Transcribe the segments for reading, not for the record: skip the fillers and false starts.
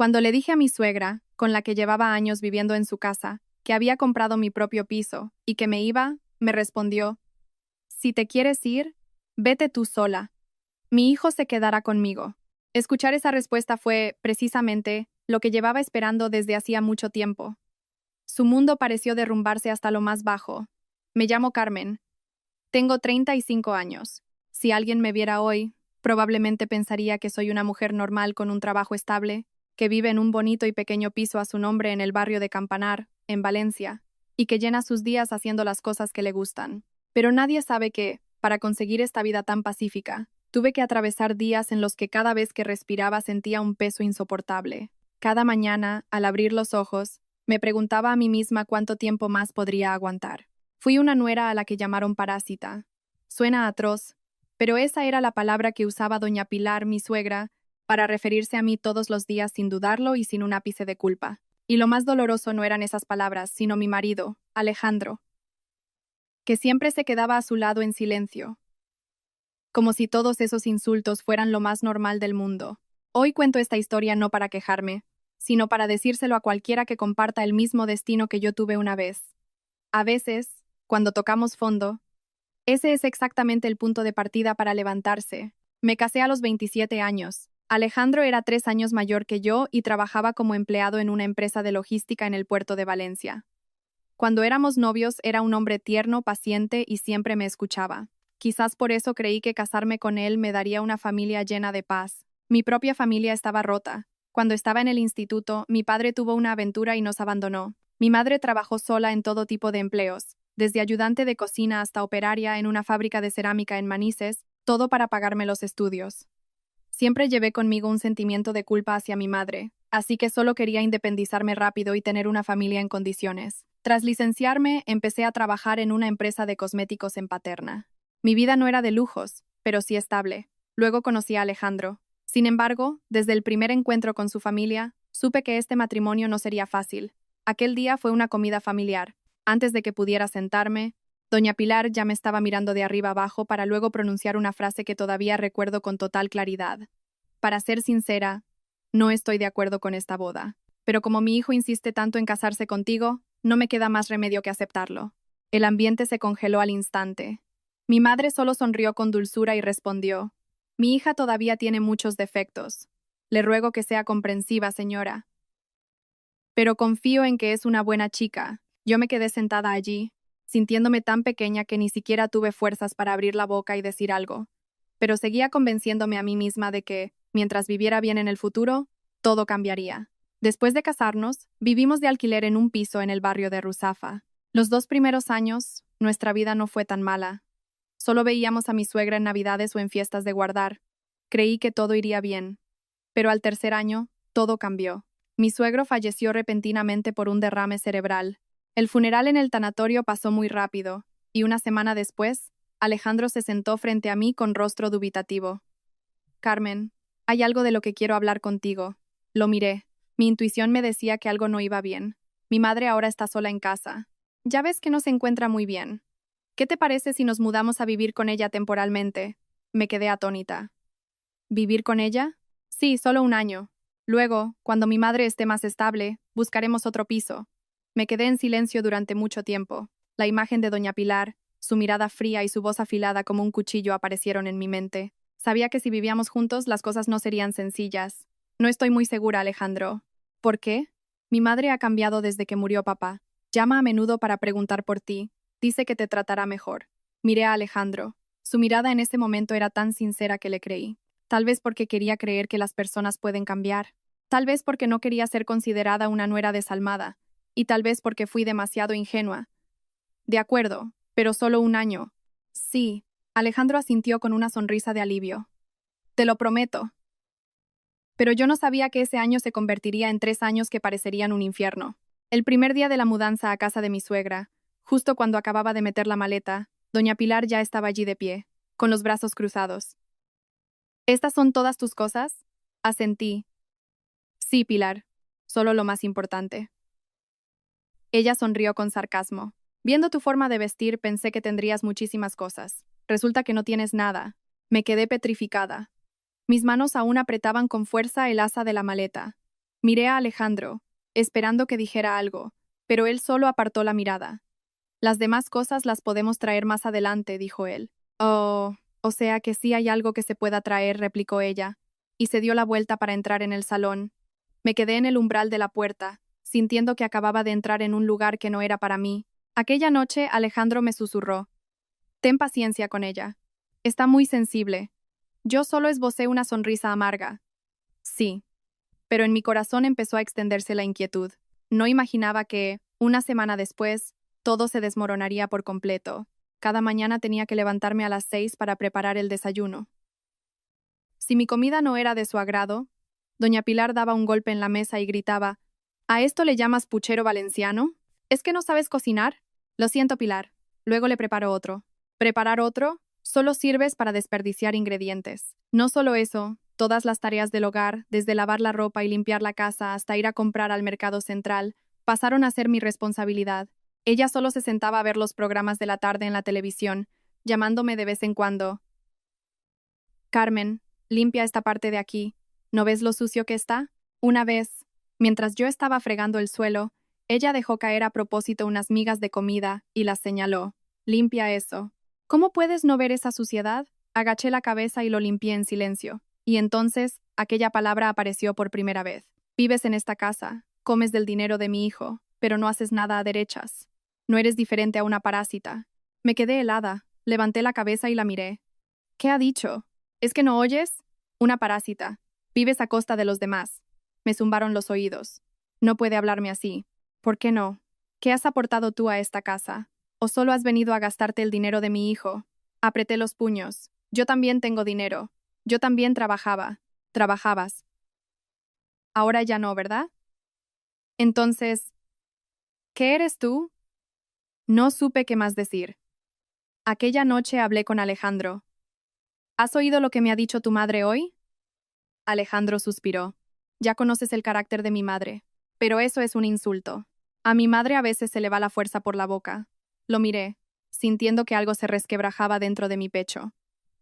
Cuando le dije a mi suegra, con la que llevaba años viviendo en su casa, que había comprado mi propio piso y que me iba, me respondió: si te quieres ir, vete tú sola. Mi hijo se quedará conmigo. Escuchar esa respuesta fue, precisamente, lo que llevaba esperando desde hacía mucho tiempo. Su mundo pareció derrumbarse hasta lo más bajo. Me llamo Carmen. Tengo 35 años. Si alguien me viera hoy, probablemente pensaría que soy una mujer normal con un trabajo estable, que vive en un bonito y pequeño piso a su nombre en el barrio de Campanar, en Valencia, y que llena sus días haciendo las cosas que le gustan. Pero nadie sabe que, para conseguir esta vida tan pacífica, tuve que atravesar días en los que cada vez que respiraba sentía un peso insoportable. Cada mañana, al abrir los ojos, me preguntaba a mí misma cuánto tiempo más podría aguantar. Fui una nuera a la que llamaron parásita. Suena atroz, pero esa era la palabra que usaba doña Pilar, mi suegra, para referirse a mí todos los días sin dudarlo y sin un ápice de culpa. Y lo más doloroso no eran esas palabras, sino mi marido, Alejandro, que siempre se quedaba a su lado en silencio, como si todos esos insultos fueran lo más normal del mundo. Hoy cuento esta historia no para quejarme, sino para decírselo a cualquiera que comparta el mismo destino que yo tuve una vez. A veces, cuando tocamos fondo, ese es exactamente el punto de partida para levantarse. Me casé a los 27 años. Alejandro era 3 años mayor que yo y trabajaba como empleado en una empresa de logística en el puerto de Valencia. Cuando éramos novios era un hombre tierno, paciente y siempre me escuchaba. Quizás por eso creí que casarme con él me daría una familia llena de paz. Mi propia familia estaba rota. Cuando estaba en el instituto, mi padre tuvo una aventura y nos abandonó. Mi madre trabajó sola en todo tipo de empleos, desde ayudante de cocina hasta operaria en una fábrica de cerámica en Manises, todo para pagarme los estudios. Siempre llevé conmigo un sentimiento de culpa hacia mi madre, así que solo quería independizarme rápido y tener una familia en condiciones. Tras licenciarme, empecé a trabajar en una empresa de cosméticos en Paterna. Mi vida no era de lujos, pero sí estable. Luego conocí a Alejandro. Sin embargo, desde el primer encuentro con su familia, supe que este matrimonio no sería fácil. Aquel día fue una comida familiar. Antes de que pudiera sentarme, doña Pilar ya me estaba mirando de arriba abajo para luego pronunciar una frase que todavía recuerdo con total claridad. Para ser sincera, no estoy de acuerdo con esta boda. Pero como mi hijo insiste tanto en casarse contigo, no me queda más remedio que aceptarlo. El ambiente se congeló al instante. Mi madre solo sonrió con dulzura y respondió: mi hija todavía tiene muchos defectos. Le ruego que sea comprensiva, señora. Pero confío en que es una buena chica. Yo me quedé sentada allí, sintiéndome tan pequeña que ni siquiera tuve fuerzas para abrir la boca y decir algo. Pero seguía convenciéndome a mí misma de que, mientras viviera bien en el futuro, todo cambiaría. Después de casarnos, vivimos de alquiler en un piso en el barrio de Ruzafa. Los 2 primeros años, nuestra vida no fue tan mala. Solo veíamos a mi suegra en Navidades o en fiestas de guardar. Creí que todo iría bien. Pero al tercer año, todo cambió. Mi suegro falleció repentinamente por un derrame cerebral. El funeral en el tanatorio pasó muy rápido, y una semana después, Alejandro se sentó frente a mí con rostro dubitativo. Carmen, hay algo de lo que quiero hablar contigo. Lo miré. Mi intuición me decía que algo no iba bien. Mi madre ahora está sola en casa. Ya ves que no se encuentra muy bien. ¿Qué te parece si nos mudamos a vivir con ella temporalmente? Me quedé atónita. ¿Vivir con ella? Sí, solo un año. Luego, cuando mi madre esté más estable, buscaremos otro piso. Me quedé en silencio durante mucho tiempo. La imagen de doña Pilar, su mirada fría y su voz afilada como un cuchillo aparecieron en mi mente. Sabía que si vivíamos juntos las cosas no serían sencillas. No estoy muy segura, Alejandro. ¿Por qué? Mi madre ha cambiado desde que murió papá. Llama a menudo para preguntar por ti. Dice que te tratará mejor. Miré a Alejandro. Su mirada en ese momento era tan sincera que le creí. Tal vez porque quería creer que las personas pueden cambiar. Tal vez porque no quería ser considerada una nuera desalmada. Y tal vez porque fui demasiado ingenua. De acuerdo, pero solo un año. Sí, Alejandro asintió con una sonrisa de alivio. Te lo prometo. Pero yo no sabía que ese año se convertiría en 3 años que parecerían un infierno. El primer día de la mudanza a casa de mi suegra, justo cuando acababa de meter la maleta, doña Pilar ya estaba allí de pie, con los brazos cruzados. ¿Estas son todas tus cosas? Asentí. Sí, Pilar, solo lo más importante. Ella sonrió con sarcasmo. Viendo tu forma de vestir, pensé que tendrías muchísimas cosas. Resulta que no tienes nada. Me quedé petrificada. Mis manos aún apretaban con fuerza el asa de la maleta. Miré a Alejandro, esperando que dijera algo, pero él solo apartó la mirada. Las demás cosas las podemos traer más adelante, dijo él. Oh, o sea que sí hay algo que se pueda traer, replicó ella, y se dio la vuelta para entrar en el salón. Me quedé en el umbral de la puerta, sintiendo que acababa de entrar en un lugar que no era para mí. Aquella noche Alejandro me susurró: ten paciencia con ella. Está muy sensible. Yo solo esbocé una sonrisa amarga. Sí, pero en mi corazón empezó a extenderse la inquietud. No imaginaba que, una semana después, todo se desmoronaría por completo. Cada mañana tenía que levantarme a las 6 para preparar el desayuno. Si mi comida no era de su agrado, doña Pilar daba un golpe en la mesa y gritaba: ¿a esto le llamas puchero valenciano? ¿Es que no sabes cocinar? Lo siento, Pilar. Luego le preparo otro. ¿Preparar otro? Solo sirves para desperdiciar ingredientes. No solo eso, todas las tareas del hogar, desde lavar la ropa y limpiar la casa hasta ir a comprar al mercado central, pasaron a ser mi responsabilidad. Ella solo se sentaba a ver los programas de la tarde en la televisión, llamándome de vez en cuando: Carmen, limpia esta parte de aquí. ¿No ves lo sucio que está? Una vez, mientras yo estaba fregando el suelo, ella dejó caer a propósito unas migas de comida y las señaló. Limpia eso. ¿Cómo puedes no ver esa suciedad? Agaché la cabeza y lo limpié en silencio. Y entonces, aquella palabra apareció por primera vez. Vives en esta casa, comes del dinero de mi hijo, pero no haces nada a derechas. No eres diferente a una parásita. Me quedé helada, levanté la cabeza y la miré. ¿Qué ha dicho? ¿Es que no oyes? Una parásita. Vives a costa de los demás. Me zumbaron los oídos. No puede hablarme así. ¿Por qué no? ¿Qué has aportado tú a esta casa? ¿O solo has venido a gastarte el dinero de mi hijo? Apreté los puños. Yo también tengo dinero. Yo también trabajaba. Trabajabas. Ahora ya no, ¿verdad? Entonces, ¿qué eres tú? No supe qué más decir. Aquella noche hablé con Alejandro. ¿Has oído lo que me ha dicho tu madre hoy? Alejandro suspiró. Ya conoces el carácter de mi madre. Pero eso es un insulto. A mi madre a veces se le va la fuerza por la boca. Lo miré, sintiendo que algo se resquebrajaba dentro de mi pecho.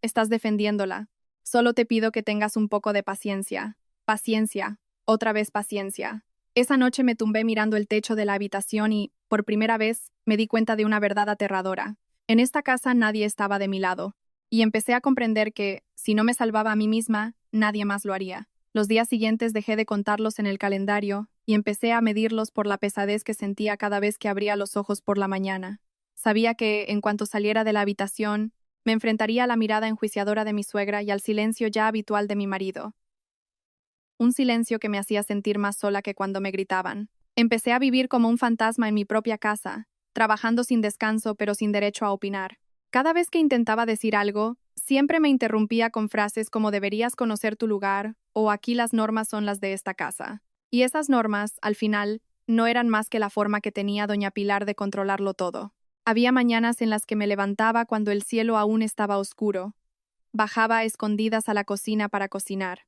Estás defendiéndola. Solo te pido que tengas un poco de paciencia. Paciencia. Otra vez paciencia. Esa noche me tumbé mirando el techo de la habitación y, por primera vez, me di cuenta de una verdad aterradora. En esta casa nadie estaba de mi lado. Y empecé a comprender que, si no me salvaba a mí misma, nadie más lo haría. Los días siguientes dejé de contarlos en el calendario y empecé a medirlos por la pesadez que sentía cada vez que abría los ojos por la mañana. Sabía que, en cuanto saliera de la habitación, me enfrentaría a la mirada enjuiciadora de mi suegra y al silencio ya habitual de mi marido. Un silencio que me hacía sentir más sola que cuando me gritaban. Empecé a vivir como un fantasma en mi propia casa, trabajando sin descanso pero sin derecho a opinar. Cada vez que intentaba decir algo, siempre me interrumpía con frases como deberías conocer tu lugar o aquí las normas son las de esta casa. Y esas normas, al final, no eran más que la forma que tenía doña Pilar de controlarlo todo. Había mañanas en las que me levantaba cuando el cielo aún estaba oscuro. Bajaba a escondidas a la cocina para cocinar.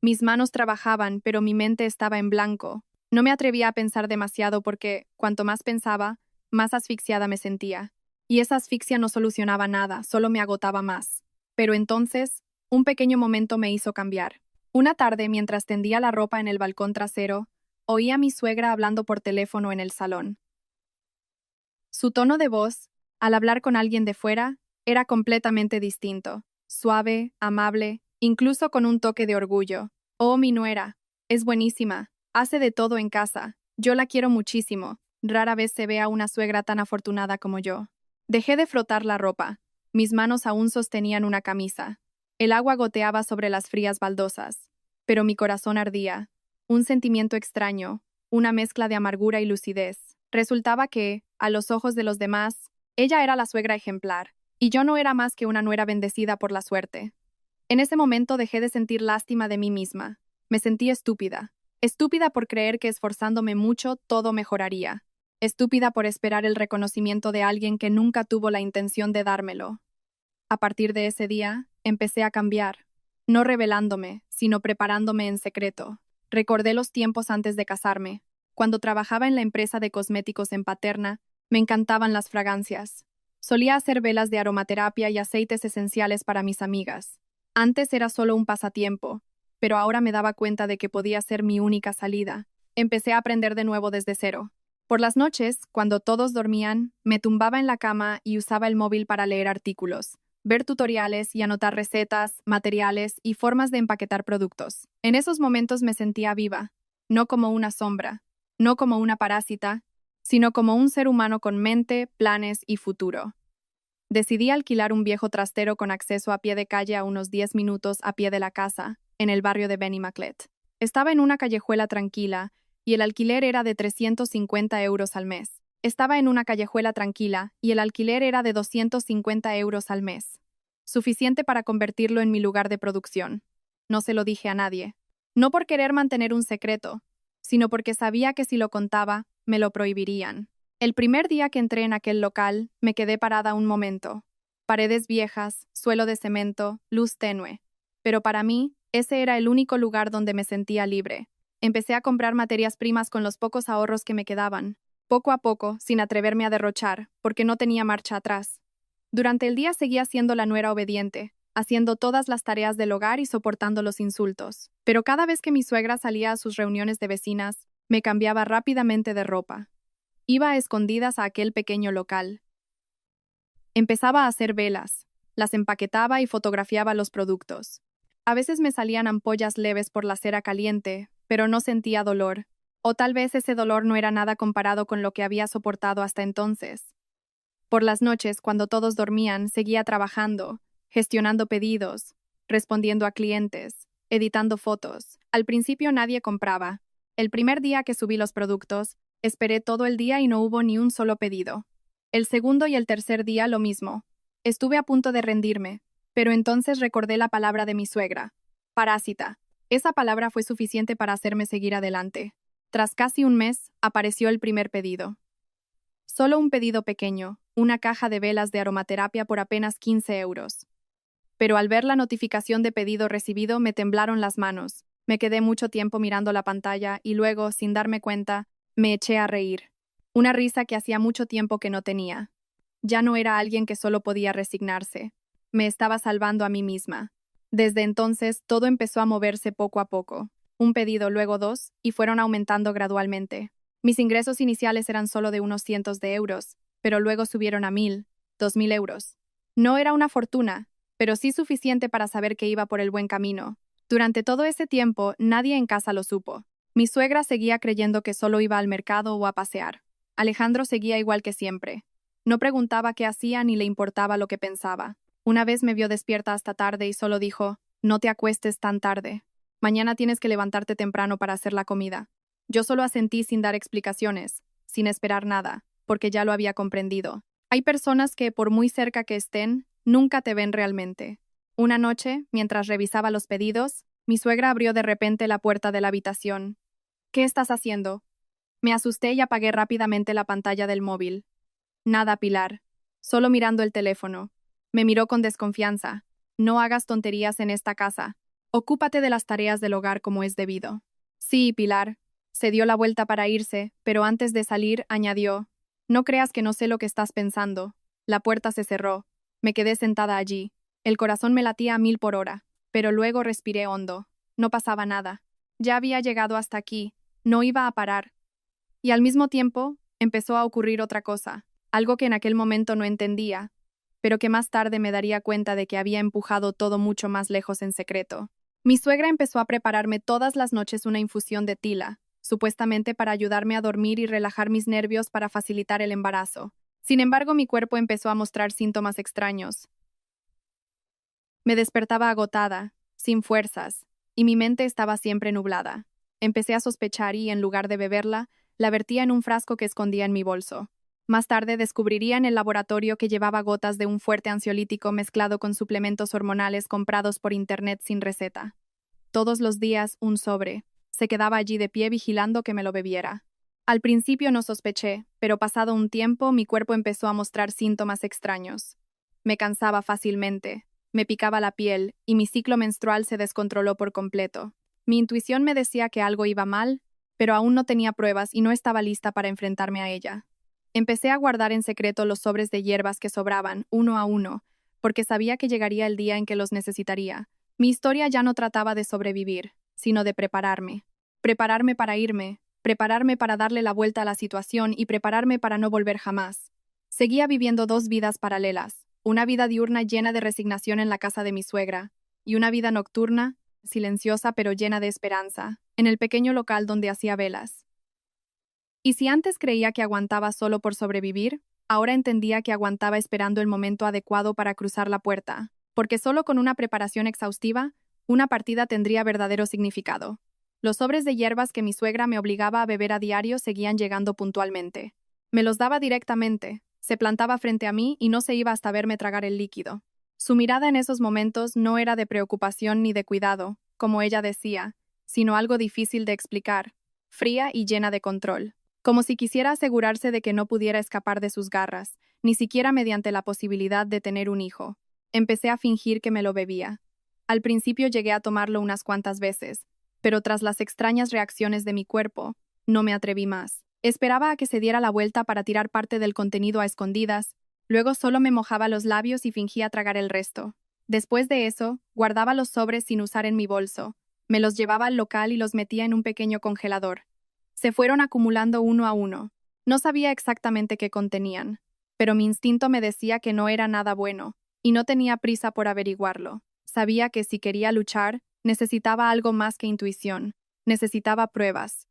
Mis manos trabajaban, pero mi mente estaba en blanco. No me atrevía a pensar demasiado porque, cuanto más pensaba, más asfixiada me sentía. Y esa asfixia no solucionaba nada, solo me agotaba más. Pero entonces, un pequeño momento me hizo cambiar. Una tarde, mientras tendía la ropa en el balcón trasero, oí a mi suegra hablando por teléfono en el salón. Su tono de voz, al hablar con alguien de fuera, era completamente distinto. Suave, amable, incluso con un toque de orgullo. Oh, mi nuera, es buenísima, hace de todo en casa. Yo la quiero muchísimo. Rara vez se ve a una suegra tan afortunada como yo. Dejé de frotar la ropa. Mis manos aún sostenían una camisa. El agua goteaba sobre las frías baldosas. Pero mi corazón ardía. Un sentimiento extraño, una mezcla de amargura y lucidez. Resultaba que, a los ojos de los demás, ella era la suegra ejemplar, y yo no era más que una nuera bendecida por la suerte. En ese momento dejé de sentir lástima de mí misma. Me sentí estúpida. Estúpida por creer que esforzándome mucho todo mejoraría. Estúpida por esperar el reconocimiento de alguien que nunca tuvo la intención de dármelo. A partir de ese día, empecé a cambiar, no revelándome, sino preparándome en secreto. Recordé los tiempos antes de casarme. Cuando trabajaba en la empresa de cosméticos en Paterna, me encantaban las fragancias. Solía hacer velas de aromaterapia y aceites esenciales para mis amigas. Antes era solo un pasatiempo, pero ahora me daba cuenta de que podía ser mi única salida. Empecé a aprender de nuevo desde cero. Por las noches, cuando todos dormían, me tumbaba en la cama y usaba el móvil para leer artículos, ver tutoriales y anotar recetas, materiales y formas de empaquetar productos. En esos momentos me sentía viva, no como una sombra, no como una parásita, sino como un ser humano con mente, planes y futuro. Decidí alquilar un viejo trastero con acceso a pie de calle a unos 10 minutos a pie de la casa, en el barrio de Benimaclet. Estaba en una callejuela tranquila, y el alquiler era de 350 euros al mes. Estaba en una callejuela tranquila, y el alquiler era de 250 euros al mes. Suficiente para convertirlo en mi lugar de producción. No se lo dije a nadie. No por querer mantener un secreto, sino porque sabía que si lo contaba, me lo prohibirían. El primer día que entré en aquel local, me quedé parada un momento. Paredes viejas, suelo de cemento, luz tenue. Pero para mí, ese era el único lugar donde me sentía libre. Empecé a comprar materias primas con los pocos ahorros que me quedaban, poco a poco, sin atreverme a derrochar, porque no tenía marcha atrás. Durante el día seguía siendo la nuera obediente, haciendo todas las tareas del hogar y soportando los insultos. Pero cada vez que mi suegra salía a sus reuniones de vecinas, me cambiaba rápidamente de ropa. Iba a escondidas a aquel pequeño local. Empezaba a hacer velas, las empaquetaba y fotografiaba los productos. A veces me salían ampollas leves por la cera caliente, pero no sentía dolor. O tal vez ese dolor no era nada comparado con lo que había soportado hasta entonces. Por las noches, cuando todos dormían, seguía trabajando, gestionando pedidos, respondiendo a clientes, editando fotos. Al principio nadie compraba. El primer día que subí los productos, esperé todo el día y no hubo ni un solo pedido. El segundo y el tercer día lo mismo. Estuve a punto de rendirme, pero entonces recordé la palabra de mi suegra. Parásita. Esa palabra fue suficiente para hacerme seguir adelante. Tras casi un mes, apareció el primer pedido. Solo un pedido pequeño, una caja de velas de aromaterapia por apenas 15 euros. Pero al ver la notificación de pedido recibido me temblaron las manos. Me quedé mucho tiempo mirando la pantalla y luego, sin darme cuenta, me eché a reír. Una risa que hacía mucho tiempo que no tenía. Ya no era alguien que solo podía resignarse. Me estaba salvando a mí misma. Desde entonces, todo empezó a moverse poco a poco. Un pedido, luego dos, y fueron aumentando gradualmente. Mis ingresos iniciales eran solo de unos cientos de euros, pero luego subieron a 1.000, 2.000 euros. No era una fortuna, pero sí suficiente para saber que iba por el buen camino. Durante todo ese tiempo, nadie en casa lo supo. Mi suegra seguía creyendo que solo iba al mercado o a pasear. Alejandro seguía igual que siempre. No preguntaba qué hacía ni le importaba lo que pensaba. Una vez me vio despierta hasta tarde y solo dijo: «No te acuestes tan tarde. Mañana tienes que levantarte temprano para hacer la comida». Yo solo asentí sin dar explicaciones, sin esperar nada, porque ya lo había comprendido. Hay personas que, por muy cerca que estén, nunca te ven realmente. Una noche, mientras revisaba los pedidos, mi suegra abrió de repente la puerta de la habitación. «¿Qué estás haciendo?». Me asusté y apagué rápidamente la pantalla del móvil. «Nada, Pilar. Solo mirando el teléfono». Me miró con desconfianza. «No hagas tonterías en esta casa. Ocúpate de las tareas del hogar como es debido». «Sí, Pilar». Se dio la vuelta para irse, pero antes de salir, añadió: «No creas que no sé lo que estás pensando». La puerta se cerró. Me quedé sentada allí. El corazón me latía a 1000 por hora, pero luego respiré hondo. No pasaba nada. Ya había llegado hasta aquí. No iba a parar. Y al mismo tiempo, empezó a ocurrir otra cosa, algo que en aquel momento no entendía, pero que más tarde me daría cuenta de que había empujado todo mucho más lejos en secreto. Mi suegra empezó a prepararme todas las noches una infusión de tila, supuestamente para ayudarme a dormir y relajar mis nervios para facilitar el embarazo. Sin embargo, mi cuerpo empezó a mostrar síntomas extraños. Me despertaba agotada, sin fuerzas, y mi mente estaba siempre nublada. Empecé a sospechar y, en lugar de beberla, la vertía en un frasco que escondía en mi bolso. Más tarde descubriría en el laboratorio que llevaba gotas de un fuerte ansiolítico mezclado con suplementos hormonales comprados por internet sin receta. Todos los días, un sobre. Se quedaba allí de pie vigilando que me lo bebiera. Al principio no sospeché, pero pasado un tiempo mi cuerpo empezó a mostrar síntomas extraños. Me cansaba fácilmente, me picaba la piel y mi ciclo menstrual se descontroló por completo. Mi intuición me decía que algo iba mal, pero aún no tenía pruebas y no estaba lista para enfrentarme a ella. Empecé a guardar en secreto los sobres de hierbas que sobraban, uno a uno, porque sabía que llegaría el día en que los necesitaría. Mi historia ya no trataba de sobrevivir, sino de prepararme. Prepararme para irme, prepararme para darle la vuelta a la situación y prepararme para no volver jamás. Seguía viviendo dos vidas paralelas, una vida diurna llena de resignación en la casa de mi suegra, y una vida nocturna, silenciosa pero llena de esperanza, en el pequeño local donde hacía velas. Y si antes creía que aguantaba solo por sobrevivir, ahora entendía que aguantaba esperando el momento adecuado para cruzar la puerta, porque solo con una preparación exhaustiva, una partida tendría verdadero significado. Los sobres de hierbas que mi suegra me obligaba a beber a diario seguían llegando puntualmente. Me los daba directamente, se plantaba frente a mí y no se iba hasta verme tragar el líquido. Su mirada en esos momentos no era de preocupación ni de cuidado, como ella decía, sino algo difícil de explicar, fría y llena de control, como si quisiera asegurarse de que no pudiera escapar de sus garras, ni siquiera mediante la posibilidad de tener un hijo. Empecé a fingir que me lo bebía. Al principio llegué a tomarlo unas cuantas veces, pero tras las extrañas reacciones de mi cuerpo, no me atreví más. Esperaba a que se diera la vuelta para tirar parte del contenido a escondidas, luego solo me mojaba los labios y fingía tragar el resto. Después de eso, guardaba los sobres sin usar en mi bolso, me los llevaba al local y los metía en un pequeño congelador. Se fueron acumulando uno a uno. No sabía exactamente qué contenían, pero mi instinto me decía que no era nada bueno, y no tenía prisa por averiguarlo. Sabía que si quería luchar, necesitaba algo más que intuición, necesitaba pruebas.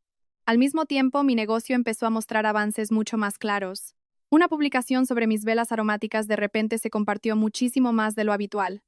Al mismo tiempo, mi negocio empezó a mostrar avances mucho más claros. Una publicación sobre mis velas aromáticas de repente se compartió muchísimo más de lo habitual,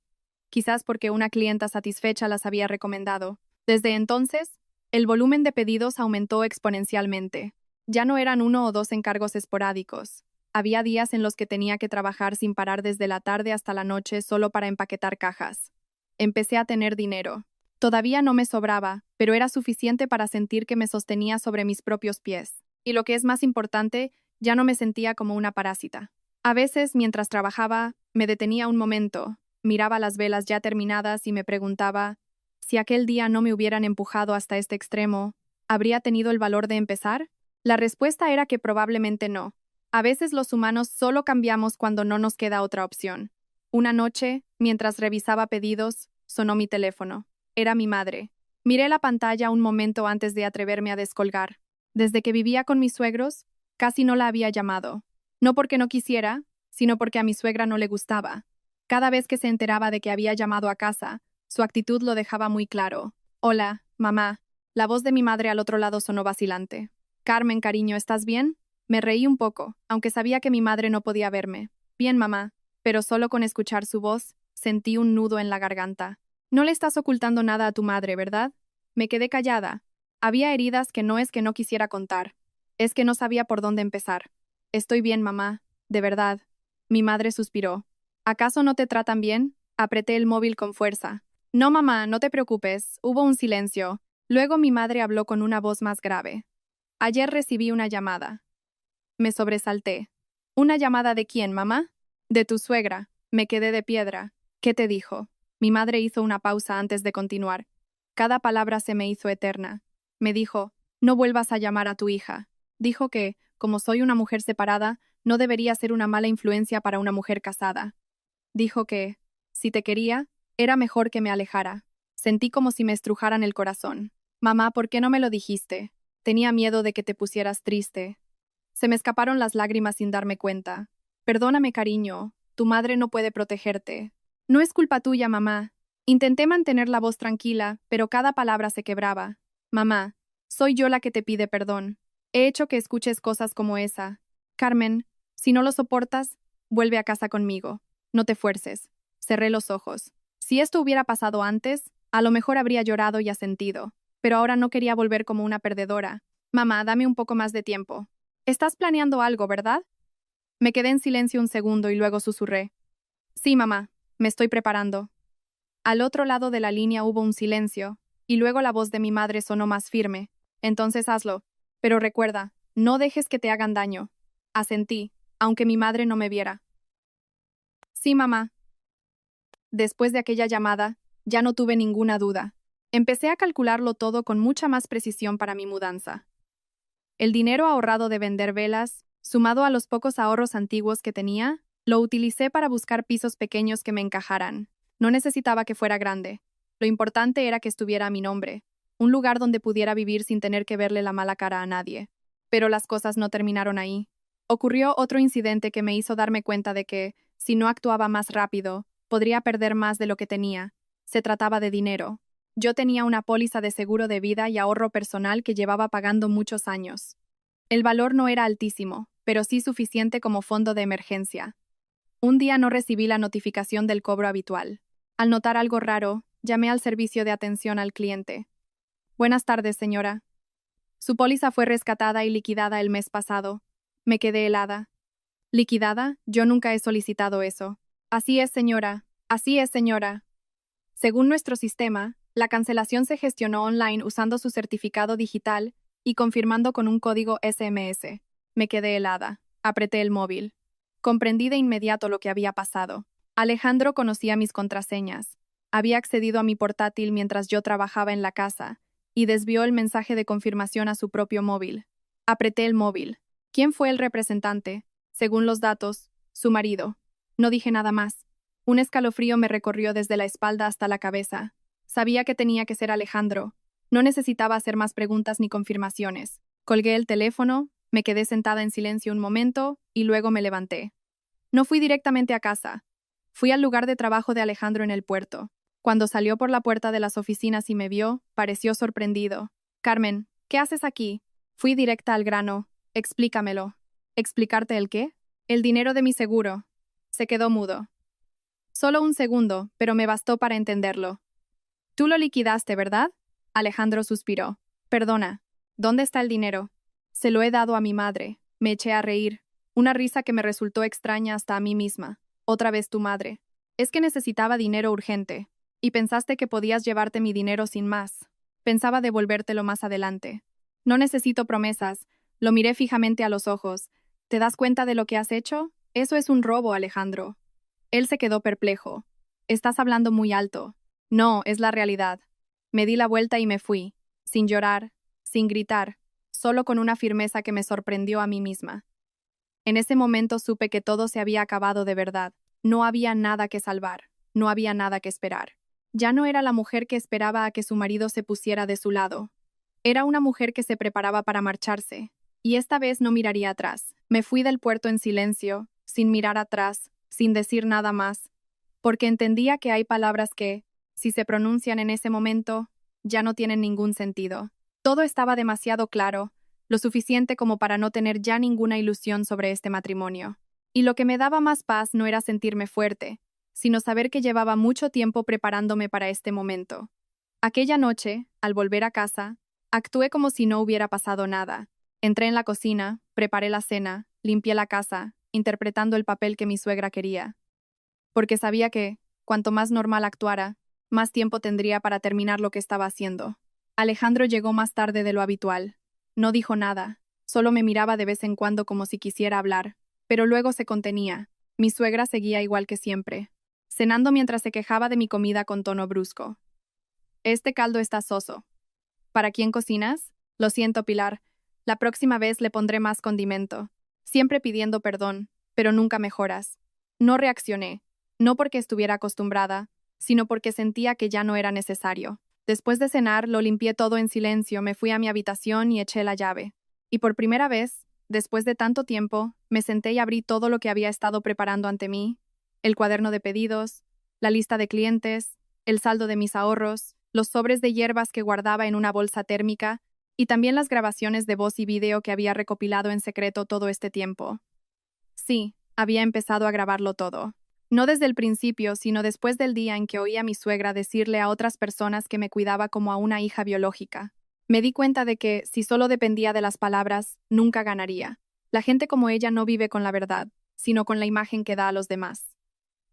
quizás porque una clienta satisfecha las había recomendado. Desde entonces, el volumen de pedidos aumentó exponencialmente. Ya no eran uno o dos encargos esporádicos. Había días en los que tenía que trabajar sin parar desde la tarde hasta la noche solo para empaquetar cajas. Empecé a tener dinero. Todavía no me sobraba, pero era suficiente para sentir que me sostenía sobre mis propios pies. Y lo que es más importante, ya no me sentía como una parásita. A veces, mientras trabajaba, me detenía un momento, miraba las velas ya terminadas y me preguntaba, si aquel día no me hubieran empujado hasta este extremo, ¿habría tenido el valor de empezar? La respuesta era que probablemente no. A veces los humanos solo cambiamos cuando no nos queda otra opción. Una noche, mientras revisaba pedidos, sonó mi teléfono. Era mi madre. Miré la pantalla un momento antes de atreverme a descolgar. Desde que vivía con mis suegros, casi no la había llamado. No porque no quisiera, sino porque a mi suegra no le gustaba. Cada vez que se enteraba de que había llamado a casa, su actitud lo dejaba muy claro. Hola, mamá. La voz de mi madre al otro lado sonó vacilante. Carmen, cariño, ¿estás bien? Me reí un poco, aunque sabía que mi madre no podía verme. Bien, mamá, pero solo con escuchar su voz, sentí un nudo en la garganta. No le estás ocultando nada a tu madre, ¿verdad? Me quedé callada. Había heridas que no quisiera contar. Es que no sabía por dónde empezar. Estoy bien, mamá. De verdad. Mi madre suspiró. ¿Acaso no te tratan bien? Apreté el móvil con fuerza. No, mamá, no te preocupes. Hubo un silencio. Luego mi madre habló con una voz más grave. Ayer recibí una llamada. Me sobresalté. ¿Una llamada de quién, mamá? De tu suegra. Me quedé de piedra. ¿Qué te dijo? Mi madre hizo una pausa antes de continuar. Cada palabra se me hizo eterna. Me dijo, no vuelvas a llamar a tu hija. Dijo que, como soy una mujer separada, no debería ser una mala influencia para una mujer casada. Dijo que, si te quería, era mejor que me alejara. Sentí como si me estrujaran el corazón. Mamá, ¿por qué no me lo dijiste? Tenía miedo de que te pusieras triste. Se me escaparon las lágrimas sin darme cuenta. Perdóname, cariño. Tu madre no puede protegerte. No es culpa tuya, mamá. Intenté mantener la voz tranquila, pero cada palabra se quebraba. Mamá, soy yo la que te pide perdón. He hecho que escuches cosas como esa. Carmen, si no lo soportas, vuelve a casa conmigo. No te fuerces. Cerré los ojos. Si esto hubiera pasado antes, a lo mejor habría llorado y asentido. Pero ahora no quería volver como una perdedora. Mamá, dame un poco más de tiempo. Estás planeando algo, ¿verdad? Me quedé en silencio un segundo y luego susurré. Sí, mamá, me estoy preparando. Al otro lado de la línea hubo un silencio, y luego la voz de mi madre sonó más firme. Entonces hazlo. Pero recuerda, no dejes que te hagan daño. Asentí, aunque mi madre no me viera. Sí, mamá. Después de aquella llamada, ya no tuve ninguna duda. Empecé a calcularlo todo con mucha más precisión para mi mudanza. El dinero ahorrado de vender velas, sumado a los pocos ahorros antiguos que tenía, lo utilicé para buscar pisos pequeños que me encajaran. No necesitaba que fuera grande. Lo importante era que estuviera a mi nombre, un lugar donde pudiera vivir sin tener que verle la mala cara a nadie. Pero las cosas no terminaron ahí. Ocurrió otro incidente que me hizo darme cuenta de que, si no actuaba más rápido, podría perder más de lo que tenía. Se trataba de dinero. Yo tenía una póliza de seguro de vida y ahorro personal que llevaba pagando muchos años. El valor no era altísimo, pero sí suficiente como fondo de emergencia. Un día no recibí la notificación del cobro habitual. Al notar algo raro, llamé al servicio de atención al cliente. Buenas tardes, señora. Su póliza fue rescatada y liquidada el mes pasado. Me quedé helada. ¿Liquidada? Yo nunca he solicitado eso. Así es, señora. Así es, señora. Según nuestro sistema, la cancelación se gestionó online usando su certificado digital y confirmando con un código SMS. Me quedé helada. Apreté el móvil. Comprendí de inmediato lo que había pasado. Alejandro conocía mis contraseñas. Había accedido a mi portátil mientras yo trabajaba en la casa y desvió el mensaje de confirmación a su propio móvil. Apreté el móvil. ¿Quién fue el representante? Según los datos, su marido. No dije nada más. Un escalofrío me recorrió desde la espalda hasta la cabeza. Sabía que tenía que ser Alejandro. No necesitaba hacer más preguntas ni confirmaciones. Colgué el teléfono, me quedé sentada en silencio un momento y luego me levanté. No fui directamente a casa. Fui al lugar de trabajo de Alejandro en el puerto. Cuando salió por la puerta de las oficinas y me vio, pareció sorprendido. Carmen, ¿qué haces aquí? Fui directa al grano. Explícamelo. ¿Explicarte el qué? El dinero de mi seguro. Se quedó mudo. Solo un segundo, pero me bastó para entenderlo. Tú lo liquidaste, ¿verdad? Alejandro suspiró. Perdona. ¿Dónde está el dinero? Se lo he dado a mi madre. Me eché a reír. Una risa que me resultó extraña hasta a mí misma. Otra vez tu madre. Es que necesitaba dinero urgente. Y pensaste que podías llevarte mi dinero sin más. Pensaba devolvértelo más adelante. No necesito promesas. Lo miré fijamente a los ojos. ¿Te das cuenta de lo que has hecho? Eso es un robo, Alejandro. Él se quedó perplejo. Estás hablando muy alto. No, es la realidad. Me di la vuelta y me fui, sin llorar, sin gritar, solo con una firmeza que me sorprendió a mí misma. En ese momento supe que todo se había acabado de verdad. No había nada que salvar, no había nada que esperar. Ya no era la mujer que esperaba a que su marido se pusiera de su lado. Era una mujer que se preparaba para marcharse, y esta vez no miraría atrás. Me fui del puerto en silencio, sin mirar atrás, sin decir nada más, porque entendía que hay palabras que, si se pronuncian en ese momento, ya no tienen ningún sentido. Todo estaba demasiado claro, lo suficiente como para no tener ya ninguna ilusión sobre este matrimonio. Y lo que me daba más paz no era sentirme fuerte, sino saber que llevaba mucho tiempo preparándome para este momento. Aquella noche, al volver a casa, actué como si no hubiera pasado nada. Entré en la cocina, preparé la cena, limpié la casa, interpretando el papel que mi suegra quería. Porque sabía que, cuanto más normal actuara, más tiempo tendría para terminar lo que estaba haciendo. Alejandro llegó más tarde de lo habitual. No dijo nada, solo me miraba de vez en cuando como si quisiera hablar, pero luego se contenía. Mi suegra seguía igual que siempre, cenando mientras se quejaba de mi comida con tono brusco. Este caldo está soso. ¿Para quién cocinas? Lo siento, Pilar. La próxima vez le pondré más condimento. Siempre pidiendo perdón, pero nunca mejoras. No reaccioné, no porque estuviera acostumbrada, sino porque sentía que ya no era necesario. Después de cenar, lo limpié todo en silencio, me fui a mi habitación y eché la llave. Y por primera vez, después de tanto tiempo, me senté y abrí todo lo que había estado preparando ante mí: el cuaderno de pedidos, la lista de clientes, el saldo de mis ahorros, los sobres de hierbas que guardaba en una bolsa térmica, y también las grabaciones de voz y video que había recopilado en secreto todo este tiempo. Sí, había empezado a grabarlo todo. No desde el principio, sino después del día en que oí a mi suegra decirle a otras personas que me cuidaba como a una hija biológica. Me di cuenta de que, si solo dependía de las palabras, nunca ganaría. La gente como ella no vive con la verdad, sino con la imagen que da a los demás.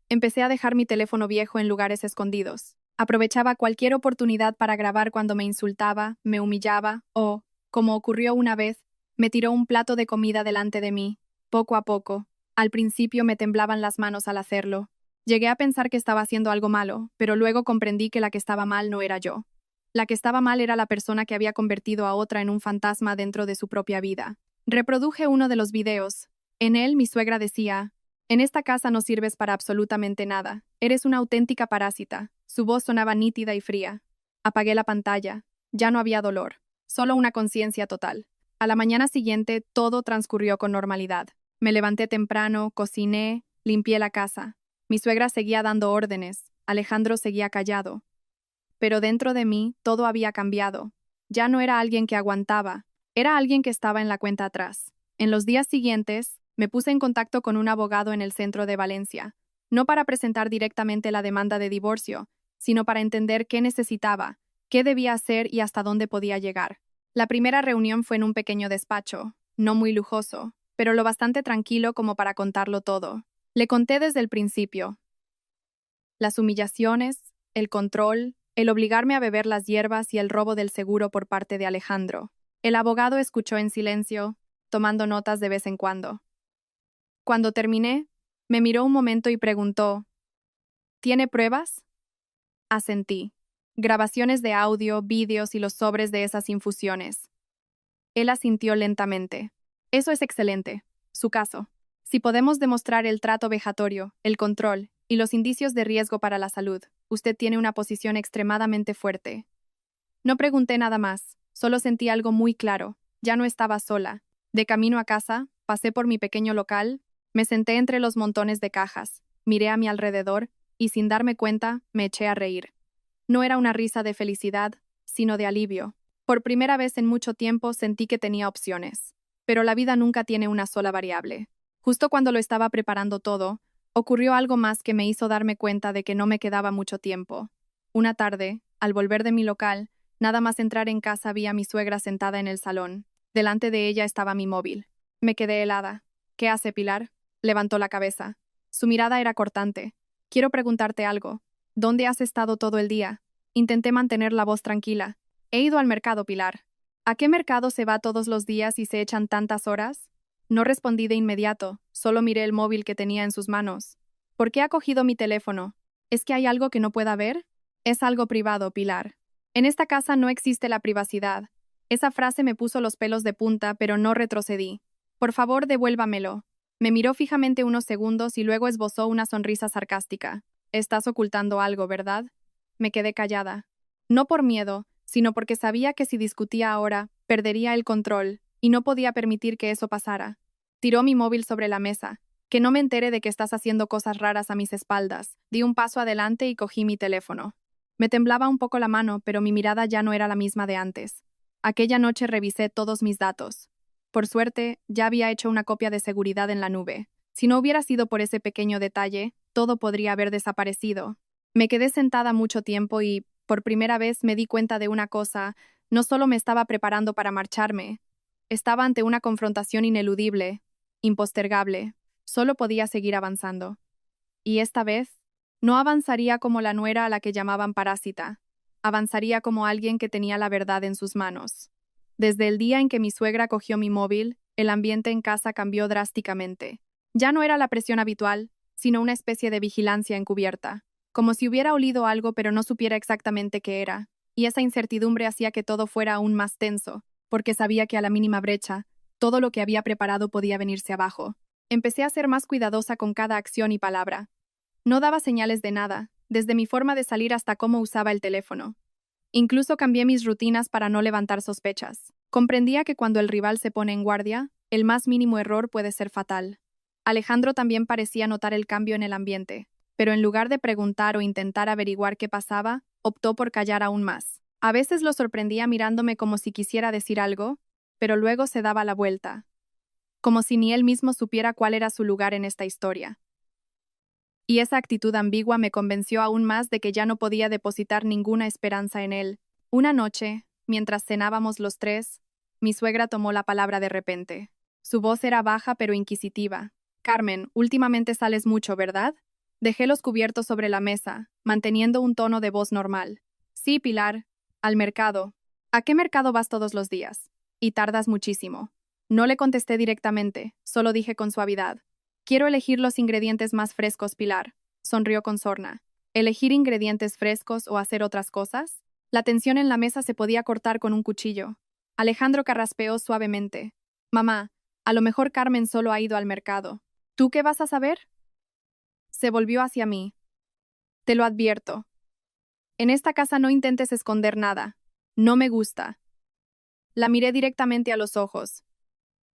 Empecé a dejar mi teléfono viejo en lugares escondidos. Aprovechaba cualquier oportunidad para grabar cuando me insultaba, me humillaba o, como ocurrió una vez, me tiró un plato de comida delante de mí. Poco a poco. Al principio me temblaban las manos al hacerlo. Llegué a pensar que estaba haciendo algo malo, pero luego comprendí que la que estaba mal no era yo. La que estaba mal era la persona que había convertido a otra en un fantasma dentro de su propia vida. Reproduje uno de los videos. En él mi suegra decía: «En esta casa no sirves para absolutamente nada. Eres una auténtica parásita. Su voz sonaba nítida y fría. Apagué la pantalla. Ya no había dolor, solo una conciencia total. A la mañana siguiente todo transcurrió con normalidad. Me levanté temprano, cociné, limpié la casa. Mi suegra seguía dando órdenes, Alejandro seguía callado. Pero dentro de mí todo había cambiado. Ya no era alguien que aguantaba, era alguien que estaba en la cuenta atrás. En los días siguientes, me puse en contacto con un abogado en el centro de Valencia, no para presentar directamente la demanda de divorcio, sino para entender qué necesitaba, qué debía hacer y hasta dónde podía llegar. La primera reunión fue en un pequeño despacho, no muy lujoso, pero lo bastante tranquilo como para contarlo todo. Le conté desde el principio. Las humillaciones, el control, el obligarme a beber las hierbas y el robo del seguro por parte de Alejandro. El abogado escuchó en silencio, tomando notas de vez en cuando. Cuando terminé, me miró un momento y preguntó, ¿tiene pruebas? Asentí. Grabaciones de audio, vídeos y los sobres de esas infusiones. Él asintió lentamente. Eso es excelente. Su caso. Si podemos demostrar el trato vejatorio, el control y los indicios de riesgo para la salud, usted tiene una posición extremadamente fuerte. No pregunté nada más, solo sentí algo muy claro. Ya no estaba sola. De camino a casa, pasé por mi pequeño local, me senté entre los montones de cajas, miré a mi alrededor y sin darme cuenta, me eché a reír. No era una risa de felicidad, sino de alivio. Por primera vez en mucho tiempo sentí que tenía opciones. Pero la vida nunca tiene una sola variable. Justo cuando lo estaba preparando todo, ocurrió algo más que me hizo darme cuenta de que no me quedaba mucho tiempo. Una tarde, al volver de mi local, nada más entrar en casa vi a mi suegra sentada en el salón. Delante de ella estaba mi móvil. Me quedé helada. ¿Qué hace, Pilar? Levantó la cabeza. Su mirada era cortante. Quiero preguntarte algo. ¿Dónde has estado todo el día? Intenté mantener la voz tranquila. He ido al mercado, Pilar. ¿A qué mercado se va todos los días y se echan tantas horas? No respondí de inmediato, solo miré el móvil que tenía en sus manos. ¿Por qué ha cogido mi teléfono? ¿Es que hay algo que no pueda ver? Es algo privado, Pilar. En esta casa no existe la privacidad. Esa frase me puso los pelos de punta, pero no retrocedí. Por favor, devuélvamelo. Me miró fijamente unos segundos y luego esbozó una sonrisa sarcástica. Estás ocultando algo, ¿verdad? Me quedé callada. No por miedo, sino porque sabía que si discutía ahora, perdería el control, y no podía permitir que eso pasara. Tiró mi móvil sobre la mesa. Que no me entere de que estás haciendo cosas raras a mis espaldas. Di un paso adelante y cogí mi teléfono. Me temblaba un poco la mano, pero mi mirada ya no era la misma de antes. Aquella noche revisé todos mis datos. Por suerte, ya había hecho una copia de seguridad en la nube. Si no hubiera sido por ese pequeño detalle, todo podría haber desaparecido. Me quedé sentada mucho tiempo y, por primera vez, me di cuenta de una cosa: no solo me estaba preparando para marcharme, estaba ante una confrontación ineludible, impostergable. Solo podía seguir avanzando. Y esta vez, no avanzaría como la nuera a la que llamaban parásita. Avanzaría como alguien que tenía la verdad en sus manos. Desde el día en que mi suegra cogió mi móvil, el ambiente en casa cambió drásticamente. Ya no era la presión habitual, sino una especie de vigilancia encubierta, como si hubiera olido algo pero no supiera exactamente qué era, y esa incertidumbre hacía que todo fuera aún más tenso, porque sabía que a la mínima brecha, todo lo que había preparado podía venirse abajo. Empecé a ser más cuidadosa con cada acción y palabra. No daba señales de nada, desde mi forma de salir hasta cómo usaba el teléfono. Incluso cambié mis rutinas para no levantar sospechas. Comprendía que cuando el rival se pone en guardia, el más mínimo error puede ser fatal. Alejandro también parecía notar el cambio en el ambiente, pero en lugar de preguntar o intentar averiguar qué pasaba, optó por callar aún más. A veces lo sorprendía mirándome como si quisiera decir algo, pero luego se daba la vuelta, como si ni él mismo supiera cuál era su lugar en esta historia. Y esa actitud ambigua me convenció aún más de que ya no podía depositar ninguna esperanza en él. Una noche, mientras cenábamos los tres, mi suegra tomó la palabra de repente. Su voz era baja pero inquisitiva. Carmen, últimamente sales mucho, ¿verdad? Dejé los cubiertos sobre la mesa, manteniendo un tono de voz normal. Sí, Pilar. Al mercado. ¿A qué mercado vas todos los días? Y tardas muchísimo. No le contesté directamente, solo dije con suavidad. Quiero elegir los ingredientes más frescos, Pilar. Sonrió con sorna. ¿Elegir ingredientes frescos o hacer otras cosas? La tensión en la mesa se podía cortar con un cuchillo. Alejandro carraspeó suavemente. Mamá, a lo mejor Carmen solo ha ido al mercado. ¿Tú qué vas a saber? Se volvió hacia mí. Te lo advierto. En esta casa no intentes esconder nada. No me gusta. La miré directamente a los ojos.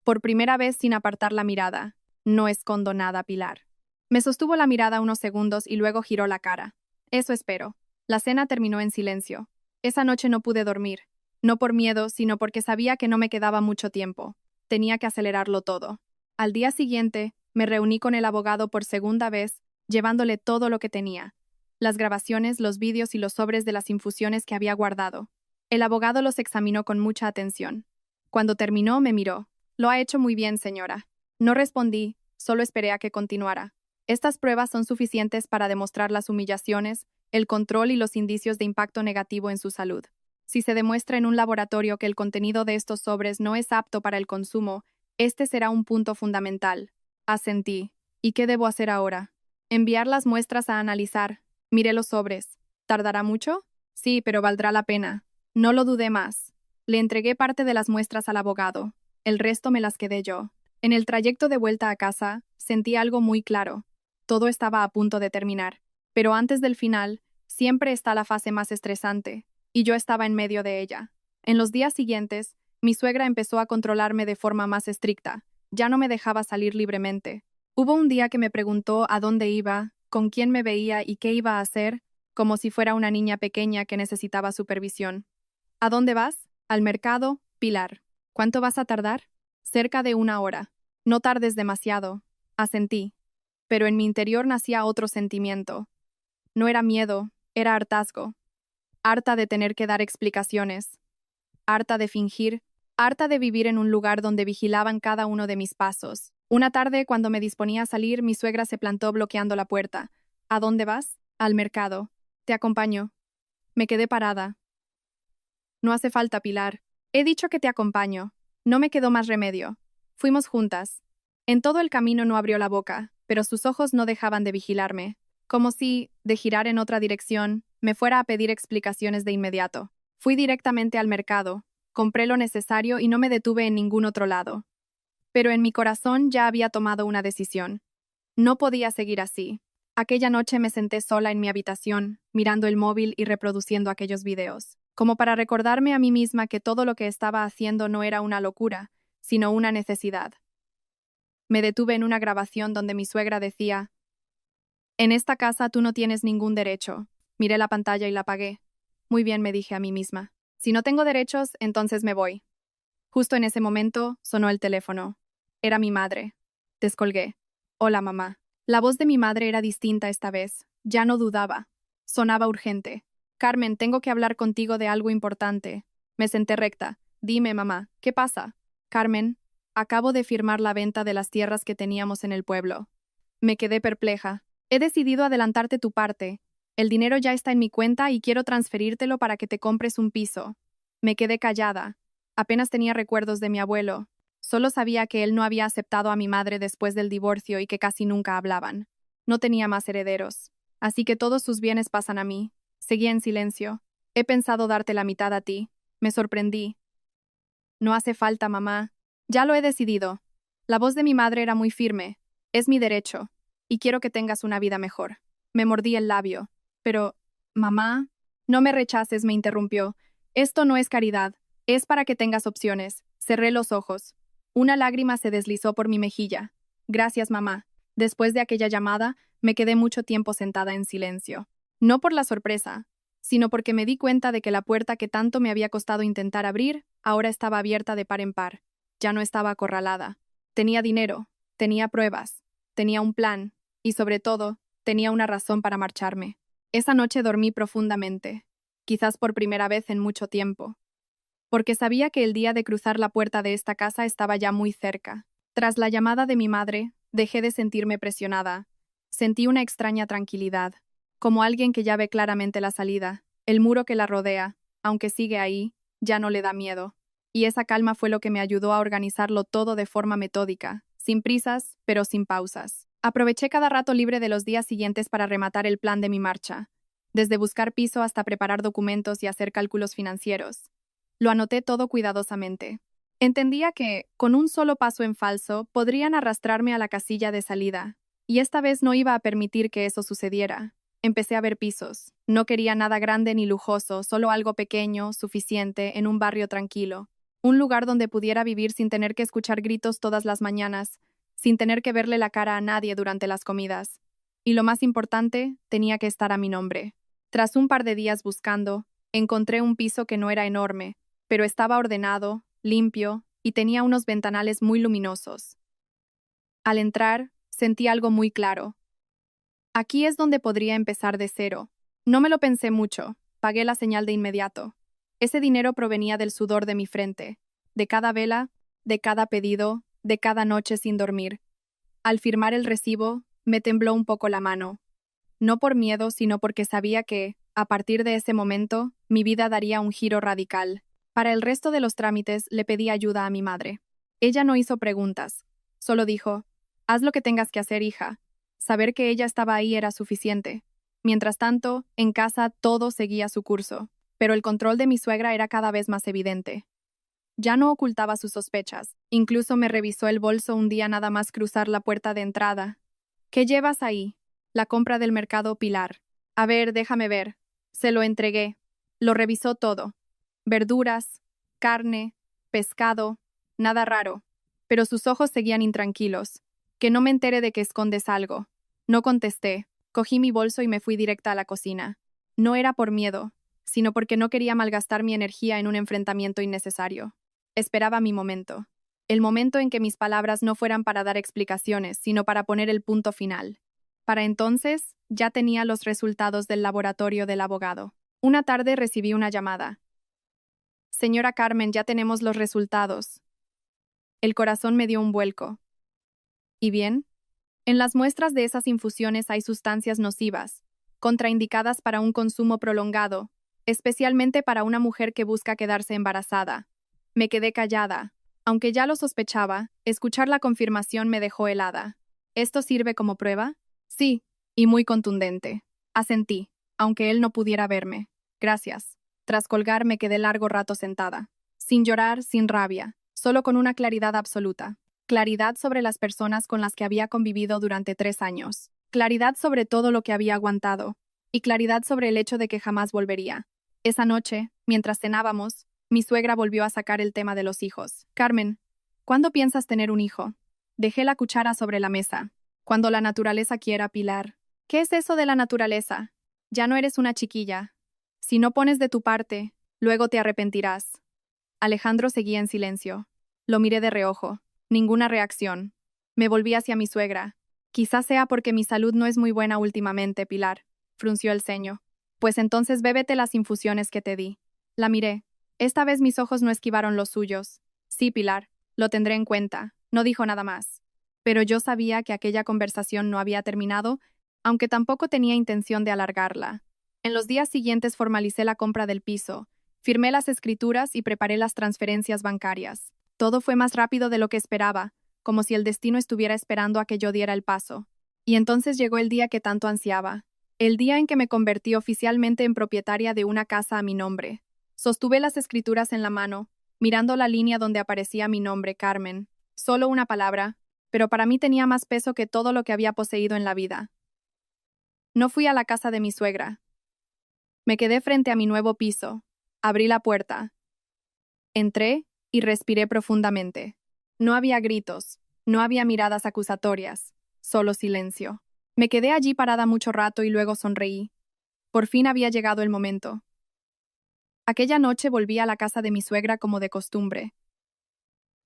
Por primera vez sin apartar la mirada. No escondo nada, Pilar. Me sostuvo la mirada unos segundos y luego giró la cara. Eso espero. La cena terminó en silencio. Esa noche no pude dormir. No por miedo, sino porque sabía que no me quedaba mucho tiempo. Tenía que acelerarlo todo. Al día siguiente, me reuní con el abogado por segunda vez, llevándole todo lo que tenía. Las grabaciones, los vídeos y los sobres de las infusiones que había guardado. El abogado los examinó con mucha atención. Cuando terminó, me miró. Lo ha hecho muy bien, señora. No respondí, solo esperé a que continuara. Estas pruebas son suficientes para demostrar las humillaciones, el control y los indicios de impacto negativo en su salud. Si se demuestra en un laboratorio que el contenido de estos sobres no es apto para el consumo, este será un punto fundamental. Asentí. ¿Y qué debo hacer ahora? Enviar las muestras a analizar. Miré los sobres. ¿Tardará mucho? Sí, pero valdrá la pena. No lo dudé más. Le entregué parte de las muestras al abogado. El resto me las quedé yo. En el trayecto de vuelta a casa, sentí algo muy claro. Todo estaba a punto de terminar. Pero antes del final, siempre está la fase más estresante, y yo estaba en medio de ella. En los días siguientes, mi suegra empezó a controlarme de forma más estricta. Ya no me dejaba salir libremente. Hubo un día que me preguntó a dónde iba, con quién me veía y qué iba a hacer, como si fuera una niña pequeña que necesitaba supervisión. ¿A dónde vas? Al mercado, Pilar. ¿Cuánto vas a tardar? Cerca de 1 hora. No tardes demasiado. Asentí. Pero en mi interior nacía otro sentimiento. No era miedo, era hartazgo. Harta de tener que dar explicaciones. Harta de fingir. Harta de vivir en un lugar donde vigilaban cada uno de mis pasos. Una tarde, cuando me disponía a salir, mi suegra se plantó bloqueando la puerta. ¿A dónde vas? Al mercado. Te acompaño. Me quedé parada. No hace falta, Pilar. He dicho que te acompaño. No me quedó más remedio. Fuimos juntas. En todo el camino no abrió la boca, pero sus ojos no dejaban de vigilarme, como si, de girar en otra dirección, me fuera a pedir explicaciones de inmediato. Fui directamente al mercado, compré lo necesario y no me detuve en ningún otro lado. Pero en mi corazón ya había tomado una decisión. No podía seguir así. Aquella noche me senté sola en mi habitación, mirando el móvil y reproduciendo aquellos videos, como para recordarme a mí misma que todo lo que estaba haciendo no era una locura, sino una necesidad. Me detuve en una grabación donde mi suegra decía: «En esta casa tú no tienes ningún derecho». Miré la pantalla y la apagué. Muy bien, me dije a mí misma. Si no tengo derechos, entonces me voy. Justo en ese momento, sonó el teléfono. Era mi madre. Descolgué. Hola, mamá. La voz de mi madre era distinta esta vez. Ya no dudaba. Sonaba urgente. Carmen, tengo que hablar contigo de algo importante. Me senté recta. Dime, mamá, ¿qué pasa? Carmen, acabo de firmar la venta de las tierras que teníamos en el pueblo. Me quedé perpleja. He decidido adelantarte tu parte. El dinero ya está en mi cuenta y quiero transferírtelo para que te compres un piso. Me quedé callada. Apenas tenía recuerdos de mi abuelo. Solo sabía que él no había aceptado a mi madre después del divorcio y que casi nunca hablaban. No tenía más herederos. Así que todos sus bienes pasan a mí. Seguía en silencio. He pensado darte la mitad a ti. Me sorprendí. No hace falta, mamá. Ya lo he decidido. La voz de mi madre era muy firme. Es mi derecho. Y quiero que tengas una vida mejor. Me mordí el labio. Pero, mamá, no me rechaces, me interrumpió. Esto no es caridad. Es para que tengas opciones. Cerré los ojos. Una lágrima se deslizó por mi mejilla. Gracias, mamá. Después de aquella llamada, me quedé mucho tiempo sentada en silencio. No por la sorpresa, sino porque me di cuenta de que la puerta que tanto me había costado intentar abrir, ahora estaba abierta de par en par. Ya no estaba acorralada. Tenía dinero, tenía pruebas, tenía un plan, y sobre todo, tenía una razón para marcharme. Esa noche dormí profundamente, quizás por primera vez en mucho tiempo, porque sabía que el día de cruzar la puerta de esta casa estaba ya muy cerca. Tras la llamada de mi madre, dejé de sentirme presionada. Sentí una extraña tranquilidad, como alguien que ya ve claramente la salida. El muro que la rodea, aunque sigue ahí, ya no le da miedo. Y esa calma fue lo que me ayudó a organizarlo todo de forma metódica, sin prisas, pero sin pausas. Aproveché cada rato libre de los días siguientes para rematar el plan de mi marcha, desde buscar piso hasta preparar documentos y hacer cálculos financieros. Lo anoté todo cuidadosamente. Entendía que, con un solo paso en falso, podrían arrastrarme a la casilla de salida, y esta vez no iba a permitir que eso sucediera. Empecé a ver pisos. No quería nada grande ni lujoso, solo algo pequeño, suficiente, en un barrio tranquilo. Un lugar donde pudiera vivir sin tener que escuchar gritos todas las mañanas, sin tener que verle la cara a nadie durante las comidas. Y lo más importante, tenía que estar a mi nombre. Tras un par de días buscando, encontré un piso que no era enorme, pero estaba ordenado, limpio, y tenía unos ventanales muy luminosos. Al entrar, sentí algo muy claro. Aquí es donde podría empezar de cero. No me lo pensé mucho, pagué la señal de inmediato. Ese dinero provenía del sudor de mi frente, de cada vela, de cada pedido, de cada noche sin dormir. Al firmar el recibo, me tembló un poco la mano. No por miedo, sino porque sabía que, a partir de ese momento, mi vida daría un giro radical. Para el resto de los trámites le pedí ayuda a mi madre. Ella no hizo preguntas, solo dijo, haz lo que tengas que hacer, hija. Saber que ella estaba ahí era suficiente. Mientras tanto, en casa todo seguía su curso, pero el control de mi suegra era cada vez más evidente. Ya no ocultaba sus sospechas, incluso me revisó el bolso un día nada más cruzar la puerta de entrada. ¿Qué llevas ahí? La compra del mercado Pilar. A ver, déjame ver. Se lo entregué. Lo revisó todo. Verduras, carne, pescado, nada raro. Pero sus ojos seguían intranquilos. Que no me entere de que escondes algo. No contesté. Cogí mi bolso y me fui directa a la cocina. No era por miedo, sino porque no quería malgastar mi energía en un enfrentamiento innecesario. Esperaba mi momento. El momento en que mis palabras no fueran para dar explicaciones, sino para poner el punto final. Para entonces, ya tenía los resultados del laboratorio del abogado. Una tarde recibí una llamada. Señora Carmen, ya tenemos los resultados. El corazón me dio un vuelco. ¿Y bien? En las muestras de esas infusiones hay sustancias nocivas, contraindicadas para un consumo prolongado, especialmente para una mujer que busca quedarse embarazada. Me quedé callada. Aunque ya lo sospechaba, escuchar la confirmación me dejó helada. ¿Esto sirve como prueba? Sí, y muy contundente. Asentí, aunque él no pudiera verme. Gracias. Tras colgar me quedé largo rato sentada. Sin llorar, sin rabia, solo con una claridad absoluta. Claridad sobre las personas con las que había convivido durante 3 años. Claridad sobre todo lo que había aguantado. Y claridad sobre el hecho de que jamás volvería. Esa noche, mientras cenábamos, mi suegra volvió a sacar el tema de los hijos. Carmen, ¿cuándo piensas tener un hijo? Dejé la cuchara sobre la mesa. Cuando la naturaleza quiera, Pilar. ¿Qué es eso de la naturaleza? Ya no eres una chiquilla. Si no pones de tu parte, luego te arrepentirás. Alejandro seguía en silencio. Lo miré de reojo. Ninguna reacción. Me volví hacia mi suegra. Quizás sea porque mi salud no es muy buena últimamente, Pilar. Frunció el ceño. Pues entonces bébete las infusiones que te di. La miré. Esta vez mis ojos no esquivaron los suyos. Sí, Pilar, lo tendré en cuenta. No dijo nada más. Pero yo sabía que aquella conversación no había terminado, aunque tampoco tenía intención de alargarla. En los días siguientes formalicé la compra del piso, firmé las escrituras y preparé las transferencias bancarias. Todo fue más rápido de lo que esperaba, como si el destino estuviera esperando a que yo diera el paso. Y entonces llegó el día que tanto ansiaba. El día en que me convertí oficialmente en propietaria de una casa a mi nombre. Sostuve las escrituras en la mano, mirando la línea donde aparecía mi nombre, Carmen. Solo una palabra, pero para mí tenía más peso que todo lo que había poseído en la vida. No fui a la casa de mi suegra. Me quedé frente a mi nuevo piso. Abrí la puerta. Entré y respiré profundamente. No había gritos, no había miradas acusatorias, solo silencio. Me quedé allí parada mucho rato y luego sonreí. Por fin había llegado el momento. Aquella noche volví a la casa de mi suegra como de costumbre.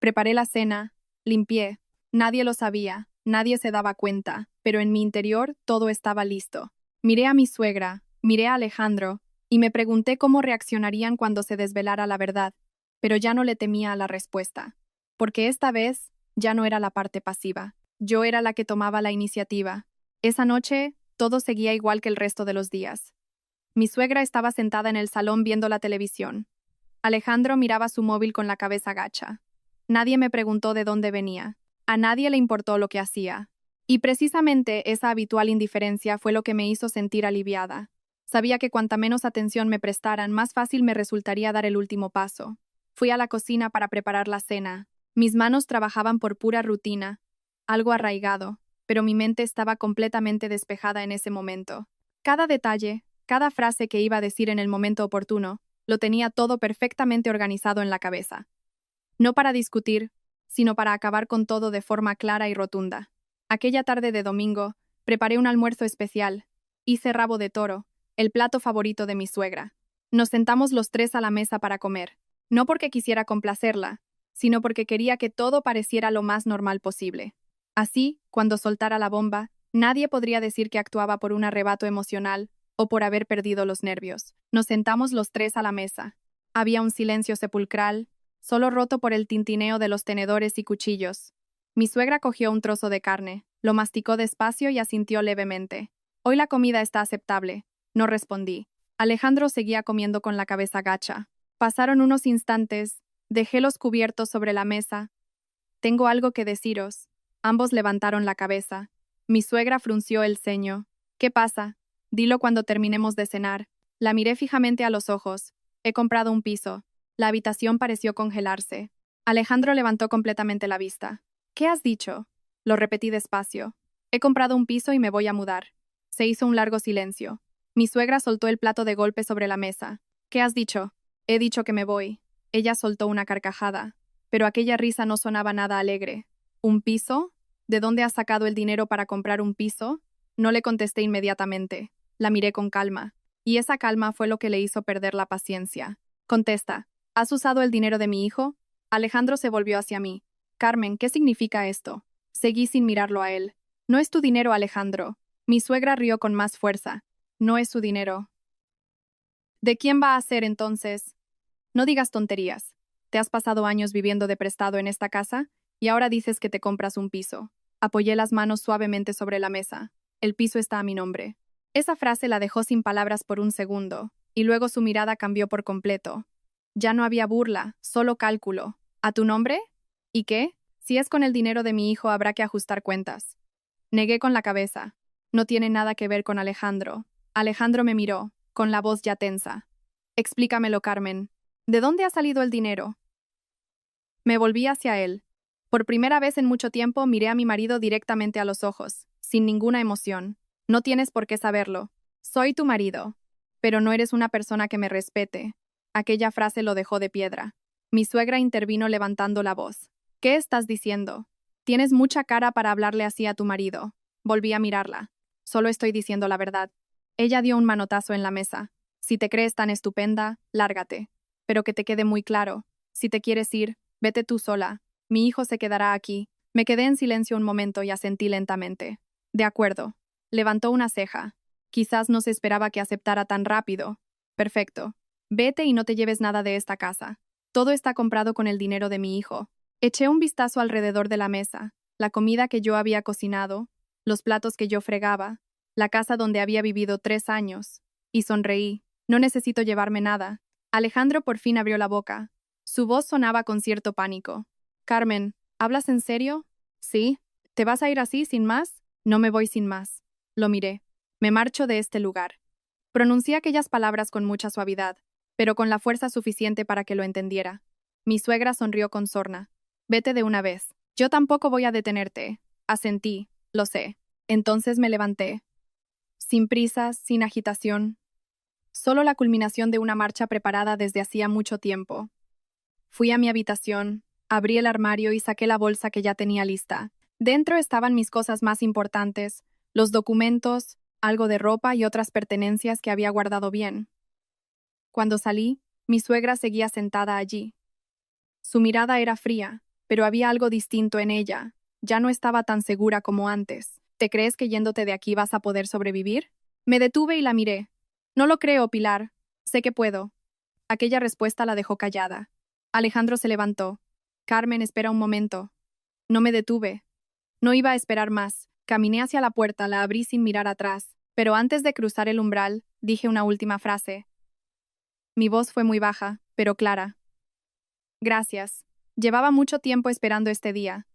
Preparé la cena, limpié. Nadie lo sabía, nadie se daba cuenta, pero en mi interior todo estaba listo. Miré a mi suegra, miré a Alejandro, y me pregunté cómo reaccionarían cuando se desvelara la verdad, pero ya no le temía a la respuesta, porque esta vez ya no era la parte pasiva. Yo era la que tomaba la iniciativa. Esa noche, todo seguía igual que el resto de los días. Mi suegra estaba sentada en el salón viendo la televisión. Alejandro miraba su móvil con la cabeza gacha. Nadie me preguntó de dónde venía. A nadie le importó lo que hacía. Y precisamente esa habitual indiferencia fue lo que me hizo sentir aliviada. Sabía que cuanta menos atención me prestaran, más fácil me resultaría dar el último paso. Fui a la cocina para preparar la cena. Mis manos trabajaban por pura rutina, algo arraigado, pero mi mente estaba completamente despejada en ese momento. Cada detalle, cada frase que iba a decir en el momento oportuno, lo tenía todo perfectamente organizado en la cabeza. No para discutir, sino para acabar con todo de forma clara y rotunda. Aquella tarde de domingo, preparé un almuerzo especial. Hice rabo de toro, el plato favorito de mi suegra. Nos sentamos los tres a la mesa para comer, no porque quisiera complacerla, sino porque quería que todo pareciera lo más normal posible. Así, cuando soltara la bomba, nadie podría decir que actuaba por un arrebato emocional o por haber perdido los nervios. Nos sentamos los tres a la mesa. Había un silencio sepulcral, solo roto por el tintineo de los tenedores y cuchillos. Mi suegra cogió un trozo de carne, lo masticó despacio y asintió levemente. Hoy la comida está aceptable. No respondí. Alejandro seguía comiendo con la cabeza gacha. Pasaron unos instantes, dejé los cubiertos sobre la mesa. Tengo algo que deciros. Ambos levantaron la cabeza. Mi suegra frunció el ceño. ¿Qué pasa? Dilo cuando terminemos de cenar. La miré fijamente a los ojos. He comprado un piso. La habitación pareció congelarse. Alejandro levantó completamente la vista. ¿Qué has dicho? Lo repetí despacio. He comprado un piso y me voy a mudar. Se hizo un largo silencio. Mi suegra soltó el plato de golpe sobre la mesa. ¿Qué has dicho? He dicho que me voy. Ella soltó una carcajada. Pero aquella risa no sonaba nada alegre. ¿Un piso? ¿De dónde has sacado el dinero para comprar un piso? No le contesté inmediatamente. La miré con calma. Y esa calma fue lo que le hizo perder la paciencia. Contesta. ¿Has usado el dinero de mi hijo? Alejandro se volvió hacia mí. Carmen, ¿qué significa esto? Seguí sin mirarlo a él. No es tu dinero, Alejandro. Mi suegra rió con más fuerza. No es su dinero. ¿De quién va a ser entonces? No digas tonterías. Te has pasado años viviendo de prestado en esta casa y ahora dices que te compras un piso. Apoyé las manos suavemente sobre la mesa. El piso está a mi nombre. Esa frase la dejó sin palabras por un segundo, y luego su mirada cambió por completo. Ya no había burla, solo cálculo. ¿A tu nombre? ¿Y qué? Si es con el dinero de mi hijo habrá que ajustar cuentas. Negué con la cabeza. No tiene nada que ver con Alejandro. Alejandro me miró, con la voz ya tensa. Explícamelo, Carmen. ¿De dónde ha salido el dinero? Me volví hacia él. Por primera vez en mucho tiempo miré a mi marido directamente a los ojos, sin ninguna emoción. No tienes por qué saberlo. Soy tu marido. Pero no eres una persona que me respete. Aquella frase lo dejó de piedra. Mi suegra intervino levantando la voz. ¿Qué estás diciendo? Tienes mucha cara para hablarle así a tu marido. Volví a mirarla. Solo estoy diciendo la verdad. Ella dio un manotazo en la mesa. Si te crees tan estupenda, lárgate. Pero que te quede muy claro. Si te quieres ir, vete tú sola. Mi hijo se quedará aquí. Me quedé en silencio un momento y asentí lentamente. De acuerdo. Levantó una ceja. Quizás no se esperaba que aceptara tan rápido. Perfecto. Vete y no te lleves nada de esta casa. Todo está comprado con el dinero de mi hijo. Eché un vistazo alrededor de la mesa, la comida que yo había cocinado, los platos que yo fregaba, la casa donde había vivido 3 años, y sonreí. No necesito llevarme nada. Alejandro por fin abrió la boca. Su voz sonaba con cierto pánico. Carmen, ¿hablas en serio? ¿Sí? ¿Te vas a ir así, sin más? No me voy sin más. Lo miré. Me marcho de este lugar. Pronuncié aquellas palabras con mucha suavidad, pero con la fuerza suficiente para que lo entendiera. Mi suegra sonrió con sorna. Vete de una vez. Yo tampoco voy a detenerte. Asentí, lo sé. Entonces me levanté. Sin prisas, sin agitación. Solo la culminación de una marcha preparada desde hacía mucho tiempo. Fui a mi habitación, abrí el armario y saqué la bolsa que ya tenía lista. Dentro estaban mis cosas más importantes, los documentos, algo de ropa y otras pertenencias que había guardado bien. Cuando salí, mi suegra seguía sentada allí. Su mirada era fría, pero había algo distinto en ella. Ya no estaba tan segura como antes. ¿Te crees que yéndote de aquí vas a poder sobrevivir? Me detuve y la miré. No lo creo, Pilar. Sé que puedo. Aquella respuesta la dejó callada. Alejandro se levantó. Carmen, espera un momento. No me detuve. No iba a esperar más. Caminé hacia la puerta, la abrí sin mirar atrás. Pero antes de cruzar el umbral, dije una última frase. Mi voz fue muy baja, pero clara. Gracias. Llevaba mucho tiempo esperando este día.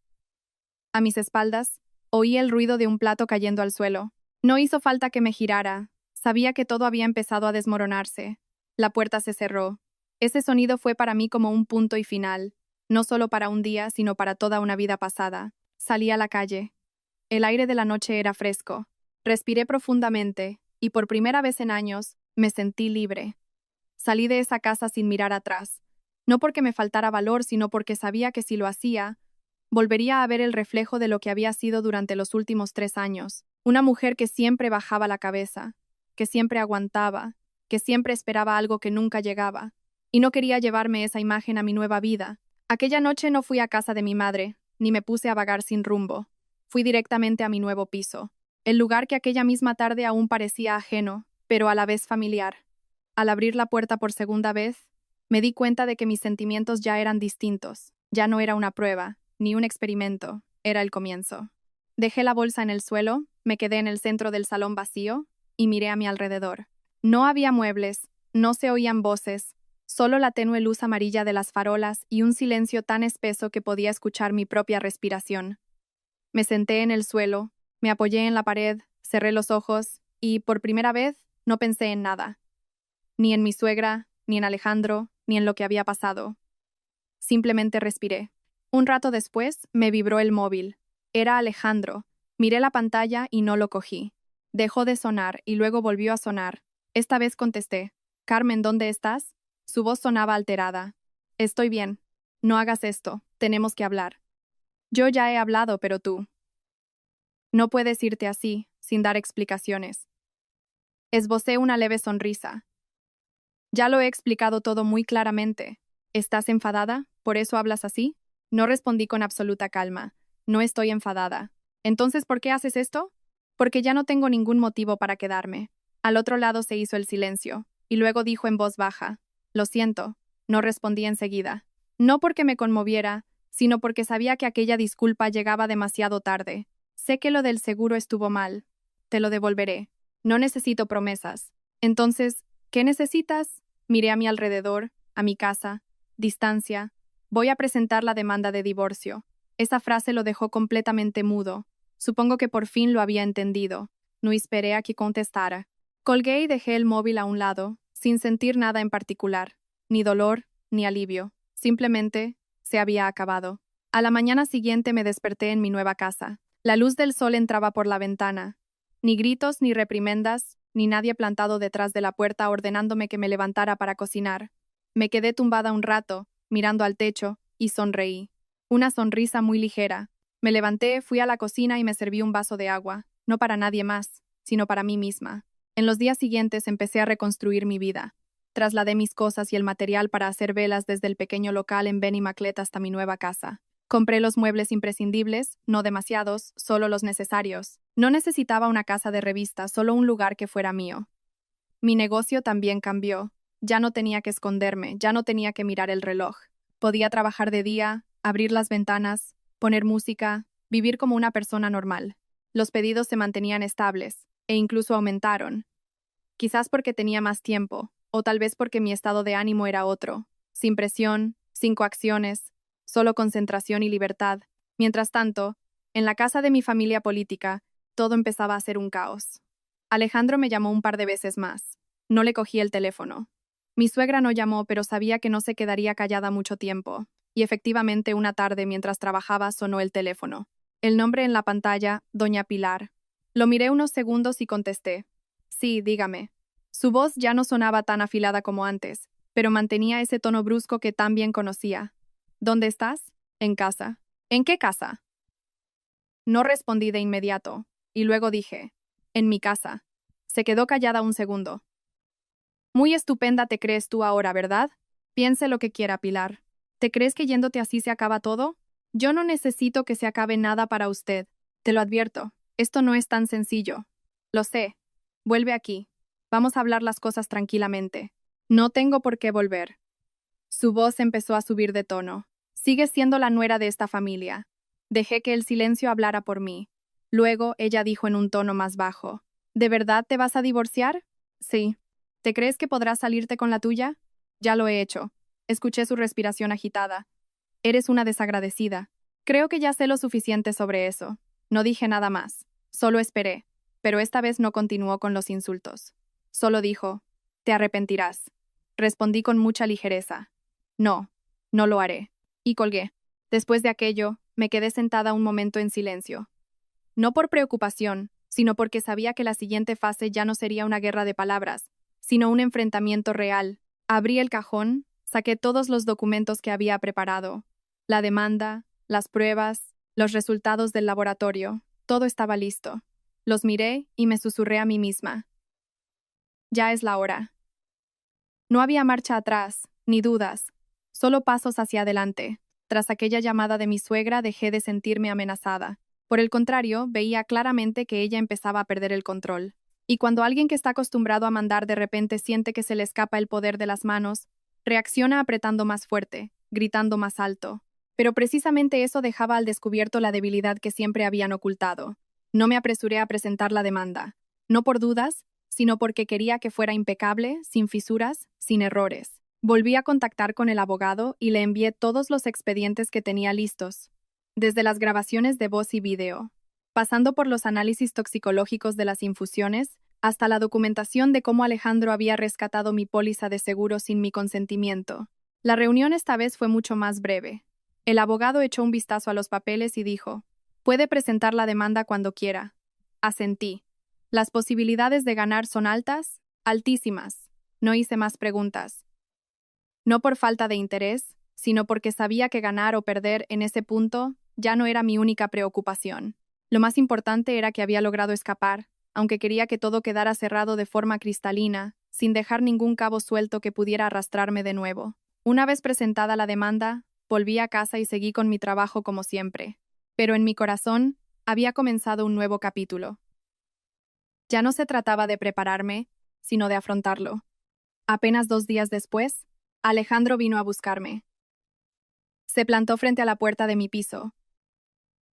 A mis espaldas, oí el ruido de un plato cayendo al suelo. No hizo falta que me girara. Sabía que todo había empezado a desmoronarse. La puerta se cerró. Ese sonido fue para mí como un punto y final, no solo para un día, sino para toda una vida pasada. Salí a la calle. El aire de la noche era fresco. Respiré profundamente. y por primera vez en años me sentí libre. Salí de esa casa sin mirar atrás, no porque me faltara valor, sino porque sabía que si lo hacía, volvería a ver el reflejo de lo que había sido durante los últimos 3 años. Una mujer que siempre bajaba la cabeza, que siempre aguantaba, que siempre esperaba algo que nunca llegaba. Y no quería llevarme esa imagen a mi nueva vida. Aquella noche no fui a casa de mi madre, ni me puse a vagar sin rumbo. Fui directamente a mi nuevo piso, el lugar que aquella misma tarde aún parecía ajeno, pero a la vez familiar. Al abrir la puerta por segunda vez, me di cuenta de que mis sentimientos ya eran distintos. Ya no era una prueba, ni un experimento, era el comienzo. Dejé la bolsa en el suelo, me quedé en el centro del salón vacío y miré a mi alrededor. No había muebles, no se oían voces, solo la tenue luz amarilla de las farolas y un silencio tan espeso que podía escuchar mi propia respiración. Me senté en el suelo, me apoyé en la pared, cerré los ojos y, por primera vez, no pensé en nada. Ni en mi suegra, ni en Alejandro, ni en lo que había pasado. Simplemente respiré. Un rato después, me vibró el móvil. Era Alejandro. Miré la pantalla y no lo cogí. Dejó de sonar y luego volvió a sonar. Esta vez contesté. «Carmen, ¿dónde estás?» Su voz sonaba alterada. «Estoy bien. No hagas esto. Tenemos que hablar». «Yo ya he hablado, pero tú». «No puedes irte así, sin dar explicaciones». Esbocé una leve sonrisa. «Ya lo he explicado todo muy claramente. ¿Estás enfadada? ¿Por eso hablas así?» No respondí con absoluta calma. «No estoy enfadada». «Entonces, ¿por qué haces esto?» «Porque ya no tengo ningún motivo para quedarme». Al otro lado se hizo el silencio, y luego dijo en voz baja. «Lo siento». No respondí enseguida. No porque me conmoviera, sino porque sabía que aquella disculpa llegaba demasiado tarde. «Sé que lo del seguro estuvo mal. Te lo devolveré. No necesito promesas». «Entonces, ¿qué necesitas?» Miré a mi alrededor, a mi casa. Distancia. «Voy a presentar la demanda de divorcio». Esa frase lo dejó completamente mudo. Supongo que por fin lo había entendido. No esperé a que contestara. Colgué y dejé el móvil a un lado, sin sentir nada en particular. Ni dolor, ni alivio. Simplemente, se había acabado. A la mañana siguiente me desperté en mi nueva casa. La luz del sol entraba por la ventana. Ni gritos, ni reprimendas, ni nadie plantado detrás de la puerta ordenándome que me levantara para cocinar. Me quedé tumbada un rato, mirando al techo, y sonreí. Una sonrisa muy ligera. Me levanté, fui a la cocina y me serví un vaso de agua, no para nadie más, sino para mí misma. En los días siguientes empecé a reconstruir mi vida. Trasladé mis cosas y el material para hacer velas desde el pequeño local en Benimaclet hasta mi nueva casa. Compré los muebles imprescindibles, no demasiados, solo los necesarios. No necesitaba una casa de revista, solo un lugar que fuera mío. Mi negocio también cambió. Ya no tenía que esconderme, ya no tenía que mirar el reloj. Podía trabajar de día, abrir las ventanas, poner música, vivir como una persona normal. Los pedidos se mantenían estables, e incluso aumentaron. Quizás porque tenía más tiempo, o tal vez porque mi estado de ánimo era otro. Sin presión, sin coacciones, solo concentración y libertad. Mientras tanto, en la casa de mi familia política, todo empezaba a ser un caos. Alejandro me llamó un par de veces más. No le cogí el teléfono. Mi suegra no llamó, pero sabía que no se quedaría callada mucho tiempo. Y efectivamente una tarde mientras trabajaba sonó el teléfono. El nombre en la pantalla, Doña Pilar. Lo miré unos segundos y contesté. Sí, dígame. Su voz ya no sonaba tan afilada como antes, pero mantenía ese tono brusco que tan bien conocía. ¿Dónde estás? En casa. ¿En qué casa? No respondí de inmediato, y luego dije, en mi casa. Se quedó callada un segundo. Muy estupenda te crees tú ahora, ¿verdad? Piense lo que quiera, Pilar. ¿Te crees que yéndote así se acaba todo? Yo no necesito que se acabe nada para usted. Te lo advierto, esto no es tan sencillo. Lo sé. Vuelve aquí. Vamos a hablar las cosas tranquilamente. No tengo por qué volver. Su voz empezó a subir de tono. Sigues siendo la nuera de esta familia. Dejé que el silencio hablara por mí. Luego ella dijo en un tono más bajo. ¿De verdad te vas a divorciar? Sí. ¿Te crees que podrás salirte con la tuya? Ya lo he hecho. Escuché su respiración agitada. Eres una desagradecida. Creo que ya sé lo suficiente sobre eso. No dije nada más. Solo esperé. Pero esta vez no continuó con los insultos. Solo dijo, «Te arrepentirás». Respondí con mucha ligereza. «No, no lo haré». Y colgué. Después de aquello, me quedé sentada un momento en silencio. No por preocupación, sino porque sabía que la siguiente fase ya no sería una guerra de palabras, sino un enfrentamiento real. Abrí el cajón, saqué todos los documentos que había preparado. La demanda, las pruebas, los resultados del laboratorio, todo estaba listo. Los miré y me susurré a mí misma. Ya es la hora. No había marcha atrás, ni dudas, solo pasos hacia adelante. Tras aquella llamada de mi suegra dejé de sentirme amenazada. Por el contrario, veía claramente que ella empezaba a perder el control. Y cuando alguien que está acostumbrado a mandar de repente siente que se le escapa el poder de las manos, reacciona apretando más fuerte, gritando más alto. Pero precisamente eso dejaba al descubierto la debilidad que siempre habían ocultado. No me apresuré a presentar la demanda, no por dudas, sino porque quería que fuera impecable, sin fisuras, sin errores. Volví a contactar con el abogado y le envié todos los expedientes que tenía listos, desde las grabaciones de voz y video, pasando por los análisis toxicológicos de las infusiones, hasta la documentación de cómo Alejandro había rescatado mi póliza de seguro sin mi consentimiento. La reunión esta vez fue mucho más breve. El abogado echó un vistazo a los papeles y dijo: «Puede presentar la demanda cuando quiera». Asentí. Las posibilidades de ganar son altas, altísimas. No hice más preguntas. No por falta de interés, sino porque sabía que ganar o perder en ese punto ya no era mi única preocupación. Lo más importante era que había logrado escapar, aunque quería que todo quedara cerrado de forma cristalina, sin dejar ningún cabo suelto que pudiera arrastrarme de nuevo. Una vez presentada la demanda, volví a casa y seguí con mi trabajo como siempre. Pero en mi corazón había comenzado un nuevo capítulo. Ya no se trataba de prepararme, sino de afrontarlo. Apenas 2 días después, Alejandro vino a buscarme. Se plantó frente a la puerta de mi piso.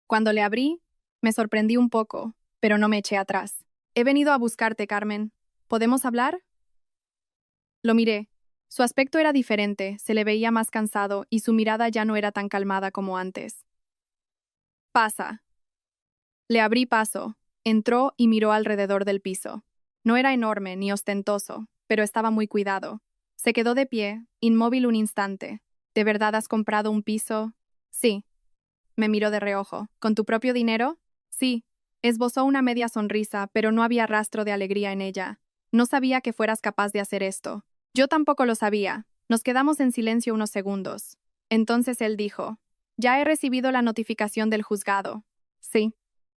Cuando le abrí, me sorprendí un poco, pero no me eché atrás. «He venido a buscarte, Carmen. ¿Podemos hablar?» Lo miré. Su aspecto era diferente, se le veía más cansado y su mirada ya no era tan calmada como antes. «Pasa». Le abrí paso. Entró y miró alrededor del piso. No era enorme ni ostentoso, pero estaba muy cuidado. Se quedó de pie, inmóvil un instante. «¿De verdad has comprado un piso?» «Sí». Me miró de reojo. «¿Con tu propio dinero?» «Sí». Esbozó una media sonrisa, pero no había rastro de alegría en ella. «No sabía que fueras capaz de hacer esto». Yo tampoco lo sabía. Nos quedamos en silencio unos segundos. Entonces él dijo: «Ya he recibido la notificación del juzgado». «Sí».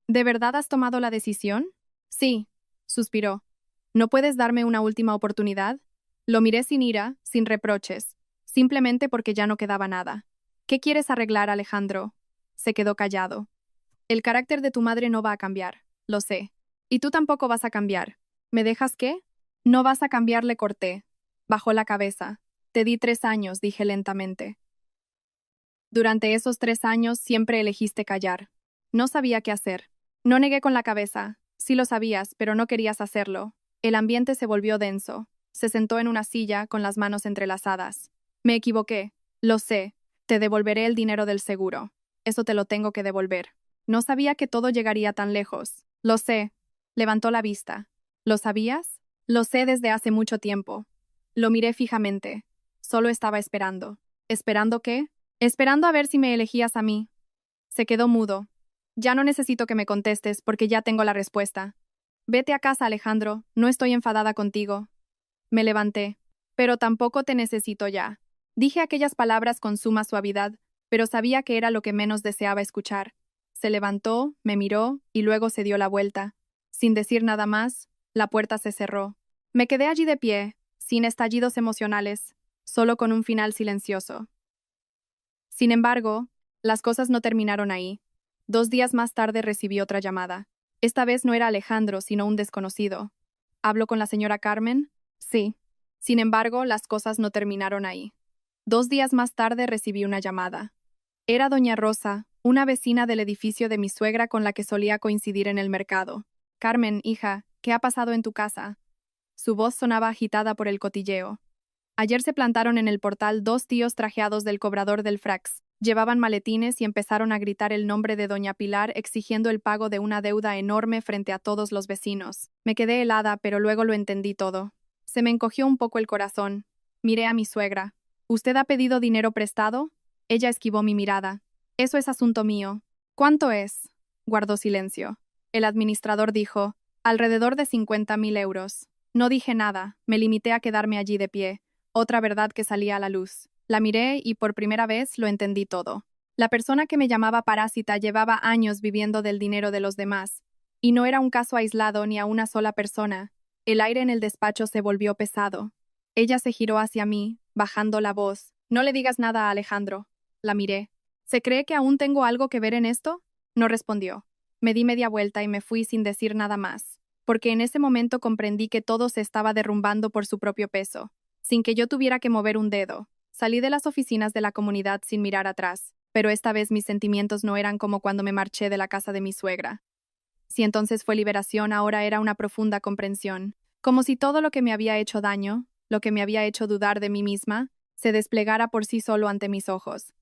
«¿De verdad has tomado la decisión?» «Sí», suspiró. «¿No puedes darme una última oportunidad?» Lo miré sin ira, sin reproches, simplemente porque ya no quedaba nada. «¿Qué quieres arreglar, Alejandro?» Se quedó callado. «El carácter de tu madre no va a cambiar, lo sé. Y tú tampoco vas a cambiar. ¿Me dejas qué?» «No vas a cambiar», le corté. Bajó la cabeza. «Te di 3 años», dije lentamente. «Durante esos 3 años siempre elegiste callar». No sabía qué hacer. No negué con la cabeza. «Sí lo sabías, pero no querías hacerlo». El ambiente se volvió denso. Se sentó en una silla con las manos entrelazadas. «Me equivoqué. Lo sé. Te devolveré el dinero del seguro. Eso te lo tengo que devolver». No sabía que todo llegaría tan lejos. «Lo sé». Levantó la vista. «¿Lo sabías?» «Lo sé desde hace mucho tiempo». Lo miré fijamente. Solo estaba esperando. ¿Esperando qué? Esperando a ver si me elegías a mí. Se quedó mudo. «Ya no necesito que me contestes porque ya tengo la respuesta. Vete a casa, Alejandro. No estoy enfadada contigo». Me levanté. «Pero tampoco te necesito ya». Dije aquellas palabras con suma suavidad, pero sabía que era lo que menos deseaba escuchar. Se levantó, me miró y luego se dio la vuelta. Sin decir nada más, la puerta se cerró. Me quedé allí de pie, sin estallidos emocionales, solo con un final silencioso. Sin embargo, las cosas no terminaron ahí. 2 días más tarde recibí otra llamada. Esta vez no era Alejandro, sino un desconocido. «¿Hablo con la señora Carmen?» «Sí». Sin embargo, las cosas no terminaron ahí. 2 días más tarde recibí una llamada. Era doña Rosa, una vecina del edificio de mi suegra con la que solía coincidir en el mercado. «Carmen, hija, ¿qué ha pasado en tu casa?» Su voz sonaba agitada por el cotilleo. «Ayer se plantaron en el portal 2 tíos trajeados del cobrador del Frax. Llevaban maletines y empezaron a gritar el nombre de doña Pilar exigiendo el pago de una deuda enorme frente a todos los vecinos. Me quedé helada, pero luego lo entendí todo. Se me encogió un poco el corazón. Miré a mi suegra. «¿Usted ha pedido dinero prestado?» Ella esquivó mi mirada. «Eso es asunto mío». «¿Cuánto es?» Guardó silencio. El administrador dijo, alrededor de 50.000 euros. No dije nada, me limité a quedarme allí de pie. Otra verdad que salía a la luz. La miré y por primera vez lo entendí todo. La persona que me llamaba parásita llevaba años viviendo del dinero de los demás. Y no era un caso aislado ni a una sola persona. El aire en el despacho se volvió pesado. Ella se giró hacia mí, bajando la voz. No le digas nada a Alejandro. La miré. ¿Se cree que aún tengo algo que ver en esto? No respondió. Me di media vuelta y me fui sin decir nada más, porque en ese momento comprendí que todo se estaba derrumbando por su propio peso, sin que yo tuviera que mover un dedo. Salí de las oficinas de la comunidad sin mirar atrás, pero esta vez mis sentimientos no eran como cuando me marché de la casa de mi suegra. Si entonces fue liberación, ahora era una profunda comprensión, como si todo lo que me había hecho daño, lo que me había hecho dudar de mí misma, se desplegara por sí solo ante mis ojos.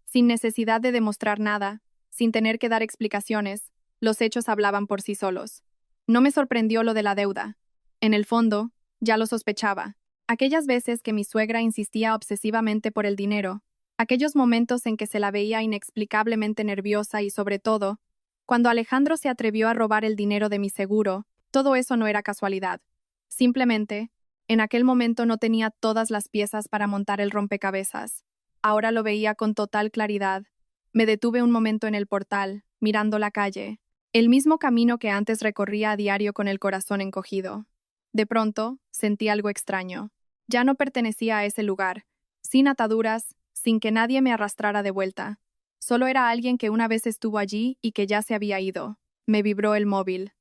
Sin necesidad de demostrar nada, sin tener que dar explicaciones, los hechos hablaban por sí solos. No me sorprendió lo de la deuda. En el fondo, ya lo sospechaba. Aquellas veces que mi suegra insistía obsesivamente por el dinero, aquellos momentos en que se la veía inexplicablemente nerviosa y, sobre todo, cuando Alejandro se atrevió a robar el dinero de mi seguro, todo eso no era casualidad. Simplemente, en aquel momento no tenía todas las piezas para montar el rompecabezas. Ahora lo veía con total claridad. Me detuve un momento en el portal, mirando la calle, el mismo camino que antes recorría a diario con el corazón encogido. De pronto, sentí algo extraño. Ya no pertenecía a ese lugar, sin ataduras, sin que nadie me arrastrara de vuelta. Solo era alguien que una vez estuvo allí y que ya se había ido. Me vibró el móvil.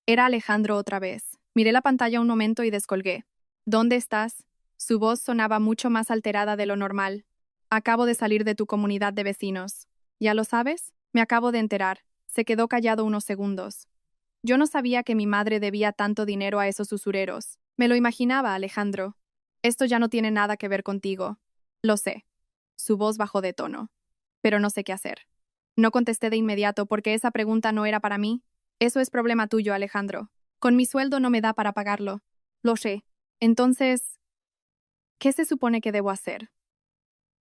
Era Alejandro otra vez. Miré la pantalla un momento y descolgué. ¿Dónde estás? Su voz sonaba mucho más alterada de lo normal. Acabo de salir de tu comunidad de vecinos. ¿Ya lo sabes? Me acabo de enterar. Se quedó callado unos segundos. Yo no sabía que mi madre debía tanto dinero a esos usureros. Me lo imaginaba, Alejandro. Esto ya no tiene nada que ver contigo. Lo sé. Su voz bajó de tono. Pero no sé qué hacer. No contesté de inmediato porque esa pregunta no era para mí. Eso es problema tuyo, Alejandro. Con mi sueldo no me da para pagarlo. Lo sé. Entonces, ¿qué se supone que debo hacer?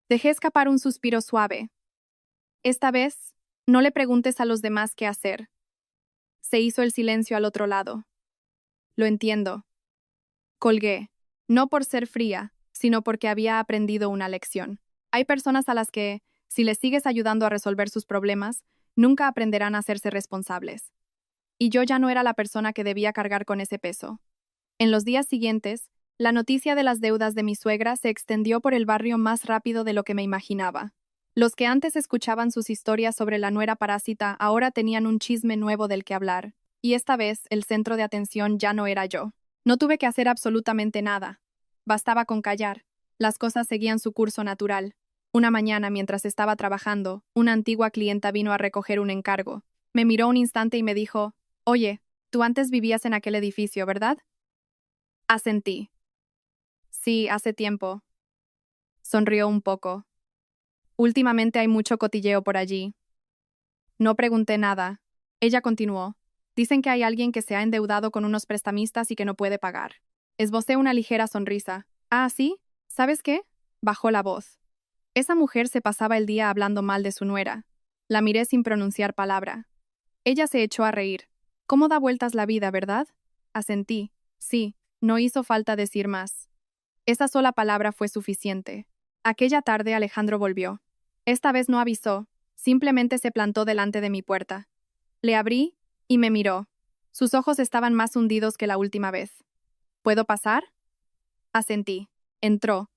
Dejé escapar un suspiro suave. Esta vez, no le preguntes a los demás qué hacer. Se hizo el silencio al otro lado. Lo entiendo. Colgué, no por ser fría, sino porque había aprendido una lección. Hay personas a las que, si les sigues ayudando a resolver sus problemas, nunca aprenderán a hacerse responsables. Y yo ya no era la persona que debía cargar con ese peso. En los días siguientes, la noticia de las deudas de mi suegra se extendió por el barrio más rápido de lo que me imaginaba. Los que antes escuchaban sus historias sobre la nuera parásita ahora tenían un chisme nuevo del que hablar, y esta vez el centro de atención ya no era yo. No tuve que hacer absolutamente nada. Bastaba con callar. Las cosas seguían su curso natural. Una mañana, mientras estaba trabajando, una antigua clienta vino a recoger un encargo. Me miró un instante y me dijo, «Oye, tú antes vivías en aquel edificio, ¿verdad?» Asentí. «Sí, hace tiempo». Sonrió un poco. «Últimamente hay mucho cotilleo por allí». No pregunté nada. Ella continuó. «Dicen que hay alguien que se ha endeudado con unos prestamistas y que no puede pagar». Esbocé una ligera sonrisa. «Ah, ¿sí? ¿Sabes qué?» Bajó la voz. Esa mujer se pasaba el día hablando mal de su nuera. La miré sin pronunciar palabra. Ella se echó a reír. «¿Cómo da vueltas la vida, verdad?» Asentí. Sí, no hizo falta decir más. Esa sola palabra fue suficiente. Aquella tarde Alejandro volvió. Esta vez no avisó, simplemente se plantó delante de mi puerta. Le abrí y me miró. Sus ojos estaban más hundidos que la última vez. ¿Puedo pasar? Asentí. Entró.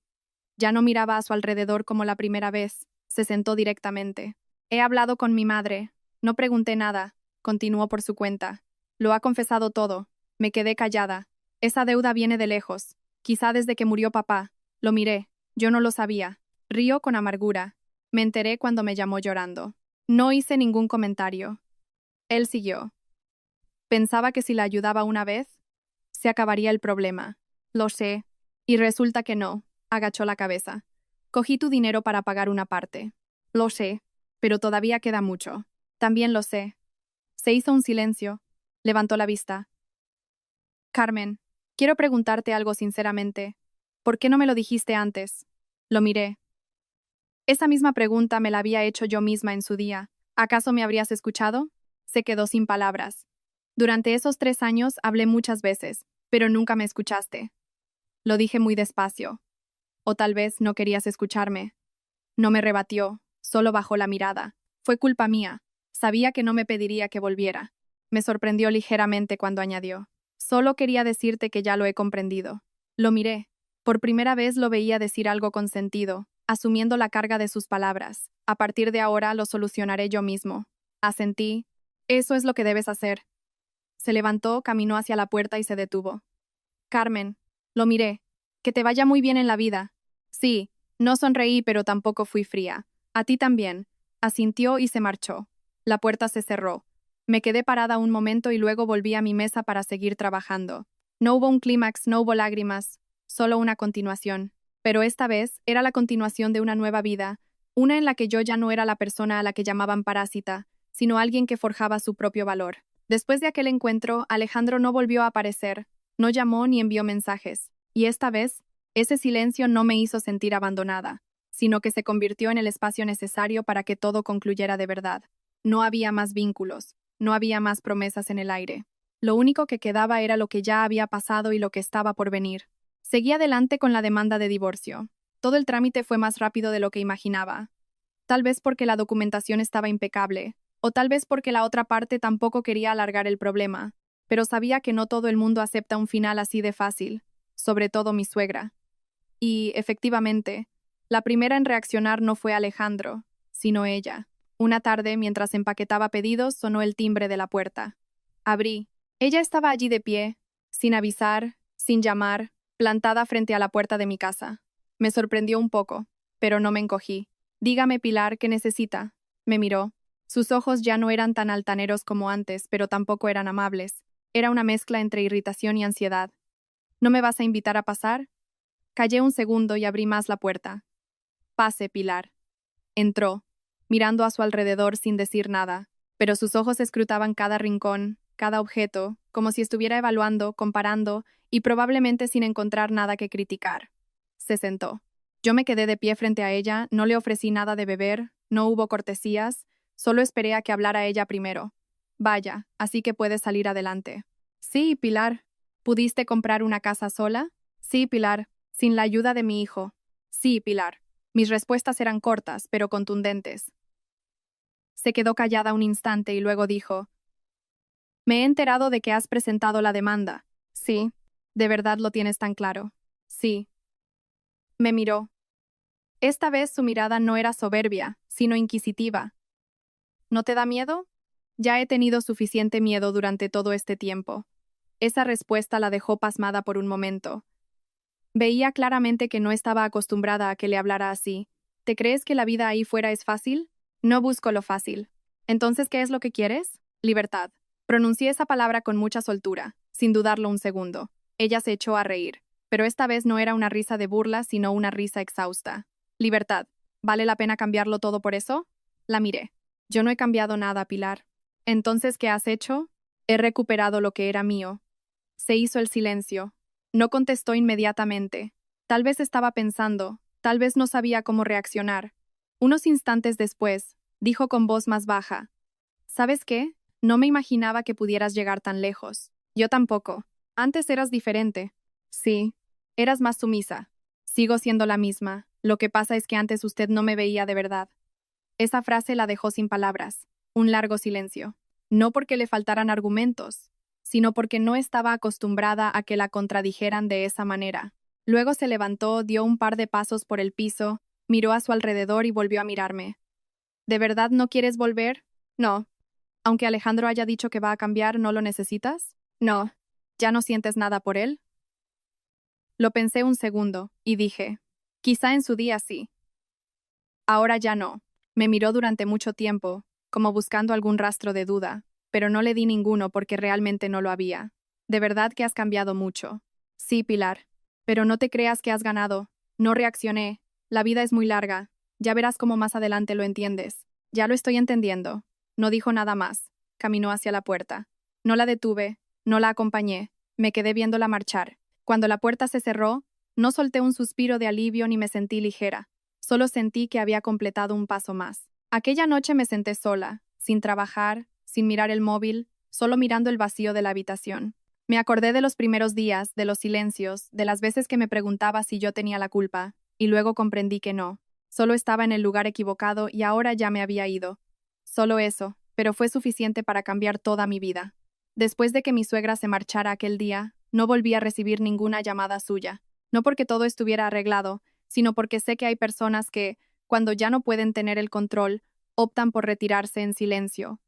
Ya no miraba a su alrededor como la primera vez. Se sentó directamente. He hablado con mi madre. No pregunté nada. Continuó por su cuenta. Lo ha confesado todo. Me quedé callada. Esa deuda viene de lejos. Quizá desde que murió papá. Lo miré. Yo no lo sabía. Río con amargura. Me enteré cuando me llamó llorando. No hice ningún comentario. Él siguió. Pensaba que si la ayudaba una vez, se acabaría el problema. Lo sé. Y resulta que no. Agachó la cabeza. Cogí tu dinero para pagar una parte. Lo sé, pero todavía queda mucho. También lo sé. Se hizo un silencio. Levantó la vista. Carmen, quiero preguntarte algo sinceramente. ¿Por qué no me lo dijiste antes? Lo miré. Esa misma pregunta me la había hecho yo misma en su día. ¿Acaso me habrías escuchado? Se quedó sin palabras. Durante esos 3 años hablé muchas veces, pero nunca me escuchaste. Lo dije muy despacio. O tal vez no querías escucharme. No me rebatió, solo bajó la mirada. Fue culpa mía. Sabía que no me pediría que volviera. Me sorprendió ligeramente cuando añadió: solo quería decirte que ya lo he comprendido. Lo miré. Por primera vez lo veía decir algo con sentido, asumiendo la carga de sus palabras. A partir de ahora lo solucionaré yo mismo. Asentí. Eso es lo que debes hacer. Se levantó, caminó hacia la puerta y se detuvo. Carmen. Lo miré. Que te vaya muy bien en la vida. Sí, no sonreí, pero tampoco fui fría. A ti también. Asintió y se marchó. La puerta se cerró. Me quedé parada un momento y luego volví a mi mesa para seguir trabajando. No hubo un clímax, no hubo lágrimas, solo una continuación. Pero esta vez era la continuación de una nueva vida, una en la que yo ya no era la persona a la que llamaban parásita, sino alguien que forjaba su propio valor. Después de aquel encuentro, Alejandro no volvió a aparecer, no llamó ni envió mensajes. Y esta vez, ese silencio no me hizo sentir abandonada, sino que se convirtió en el espacio necesario para que todo concluyera de verdad. No había más vínculos, no había más promesas en el aire. Lo único que quedaba era lo que ya había pasado y lo que estaba por venir. Seguí adelante con la demanda de divorcio. Todo el trámite fue más rápido de lo que imaginaba. Tal vez porque la documentación estaba impecable, o tal vez porque la otra parte tampoco quería alargar el problema, pero sabía que no todo el mundo acepta un final así de fácil, sobre todo mi suegra. Y, efectivamente, la primera en reaccionar no fue Alejandro, sino ella. Una tarde, mientras empaquetaba pedidos, sonó el timbre de la puerta. Abrí. Ella estaba allí de pie, sin avisar, sin llamar, plantada frente a la puerta de mi casa. Me sorprendió un poco, pero no me encogí. Dígame, Pilar, ¿qué necesita? Me miró. Sus ojos ya no eran tan altaneros como antes, pero tampoco eran amables. Era una mezcla entre irritación y ansiedad. ¿No me vas a invitar a pasar? Callé un segundo y abrí más la puerta. Pase, Pilar. Entró, mirando a su alrededor sin decir nada, pero sus ojos escrutaban cada rincón, cada objeto, como si estuviera evaluando, comparando y probablemente sin encontrar nada que criticar. Se sentó. Yo me quedé de pie frente a ella, no le ofrecí nada de beber, no hubo cortesías, solo esperé a que hablara ella primero. Vaya, así que puedes salir adelante. Sí, Pilar. ¿Pudiste comprar una casa sola? Sí, Pilar, sin la ayuda de mi hijo. Sí, Pilar. Mis respuestas eran cortas, pero contundentes. Se quedó callada un instante y luego dijo: me he enterado de que has presentado la demanda. Sí. ¿De verdad lo tienes tan claro? Sí. Me miró. Esta vez su mirada no era soberbia, sino inquisitiva. ¿No te da miedo? Ya he tenido suficiente miedo durante todo este tiempo. Esa respuesta la dejó pasmada por un momento. Veía claramente que no estaba acostumbrada a que le hablara así. ¿Te crees que la vida ahí fuera es fácil? No busco lo fácil. Entonces, ¿qué es lo que quieres? Libertad. Pronuncié esa palabra con mucha soltura, sin dudarlo un segundo. Ella se echó a reír, pero esta vez no era una risa de burla, sino una risa exhausta. Libertad. ¿Vale la pena cambiarlo todo por eso? La miré. Yo no he cambiado nada, Pilar. Entonces, ¿qué has hecho? He recuperado lo que era mío. Se hizo el silencio. No contestó inmediatamente. Tal vez estaba pensando, tal vez no sabía cómo reaccionar. Unos instantes después, dijo con voz más baja: ¿sabes qué? No me imaginaba que pudieras llegar tan lejos. Yo tampoco. Antes eras diferente. Sí. Eras más sumisa. Sigo siendo la misma. Lo que pasa es que antes usted no me veía de verdad. Esa frase la dejó sin palabras. Un largo silencio. No porque le faltaran argumentos, sino porque no estaba acostumbrada a que la contradijeran de esa manera. Luego se levantó, dio un par de pasos por el piso, miró a su alrededor y volvió a mirarme. ¿De verdad no quieres volver? No. Aunque Alejandro haya dicho que va a cambiar, ¿no lo necesitas? No. ¿Ya no sientes nada por él? Lo pensé un segundo, y dije: quizá en su día sí. Ahora ya no. Me miró durante mucho tiempo, como buscando algún rastro de duda, pero no le di ninguno porque realmente no lo había. De verdad que has cambiado mucho. Sí, Pilar. Pero no te creas que has ganado. No reaccioné. La vida es muy larga. Ya verás cómo más adelante lo entiendes. Ya lo estoy entendiendo. No dijo nada más. Caminó hacia la puerta. No la detuve, no la acompañé. Me quedé viéndola marchar. Cuando la puerta se cerró, no solté un suspiro de alivio ni me sentí ligera. Solo sentí que había completado un paso más. Aquella noche me senté sola, sin trabajar, sin mirar el móvil, solo mirando el vacío de la habitación. Me acordé de los primeros días, de los silencios, de las veces que me preguntaba si yo tenía la culpa, y luego comprendí que no. Solo estaba en el lugar equivocado y ahora ya me había ido. Solo eso, pero fue suficiente para cambiar toda mi vida. Después de que mi suegra se marchara aquel día, no volví a recibir ninguna llamada suya. No porque todo estuviera arreglado, sino porque sé que hay personas que, cuando ya no pueden tener el control, optan por retirarse en silencio.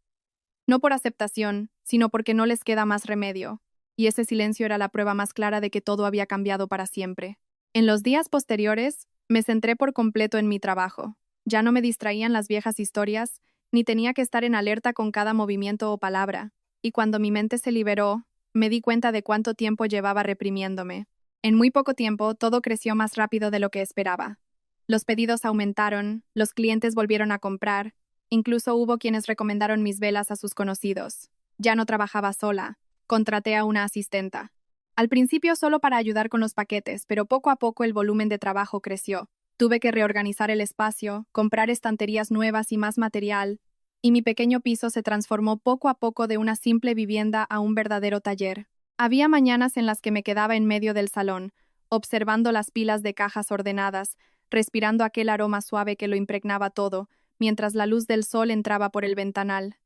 No por aceptación, sino porque no les queda más remedio. Y ese silencio era la prueba más clara de que todo había cambiado para siempre. En los días posteriores, me centré por completo en mi trabajo. Ya no me distraían las viejas historias, ni tenía que estar en alerta con cada movimiento o palabra. Y cuando mi mente se liberó, me di cuenta de cuánto tiempo llevaba reprimiéndome. En muy poco tiempo, todo creció más rápido de lo que esperaba. Los pedidos aumentaron, los clientes volvieron a comprar, incluso hubo quienes recomendaron mis velas a sus conocidos. Ya no trabajaba sola, contraté a una asistenta. Al principio solo para ayudar con los paquetes, pero poco a poco el volumen de trabajo creció. Tuve que reorganizar el espacio, comprar estanterías nuevas y más material, y mi pequeño piso se transformó poco a poco de una simple vivienda a un verdadero taller. Había mañanas en las que me quedaba en medio del salón, observando las pilas de cajas ordenadas, respirando aquel aroma suave que lo impregnaba todo, mientras la luz del sol entraba por el ventanal.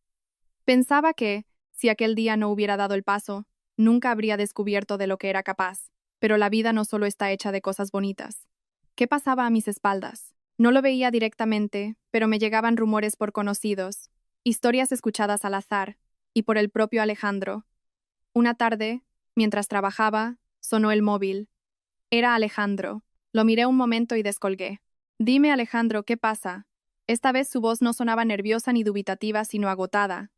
Pensaba que, si aquel día no hubiera dado el paso, nunca habría descubierto de lo que era capaz. Pero la vida no solo está hecha de cosas bonitas. ¿Qué pasaba a mis espaldas? No lo veía directamente, pero me llegaban rumores por conocidos, historias escuchadas al azar, y por el propio Alejandro. Una tarde, mientras trabajaba, sonó el móvil. Era Alejandro. Lo miré un momento y descolgué. Dime, Alejandro, ¿qué pasa? Esta vez su voz no sonaba nerviosa ni dubitativa, sino agotada.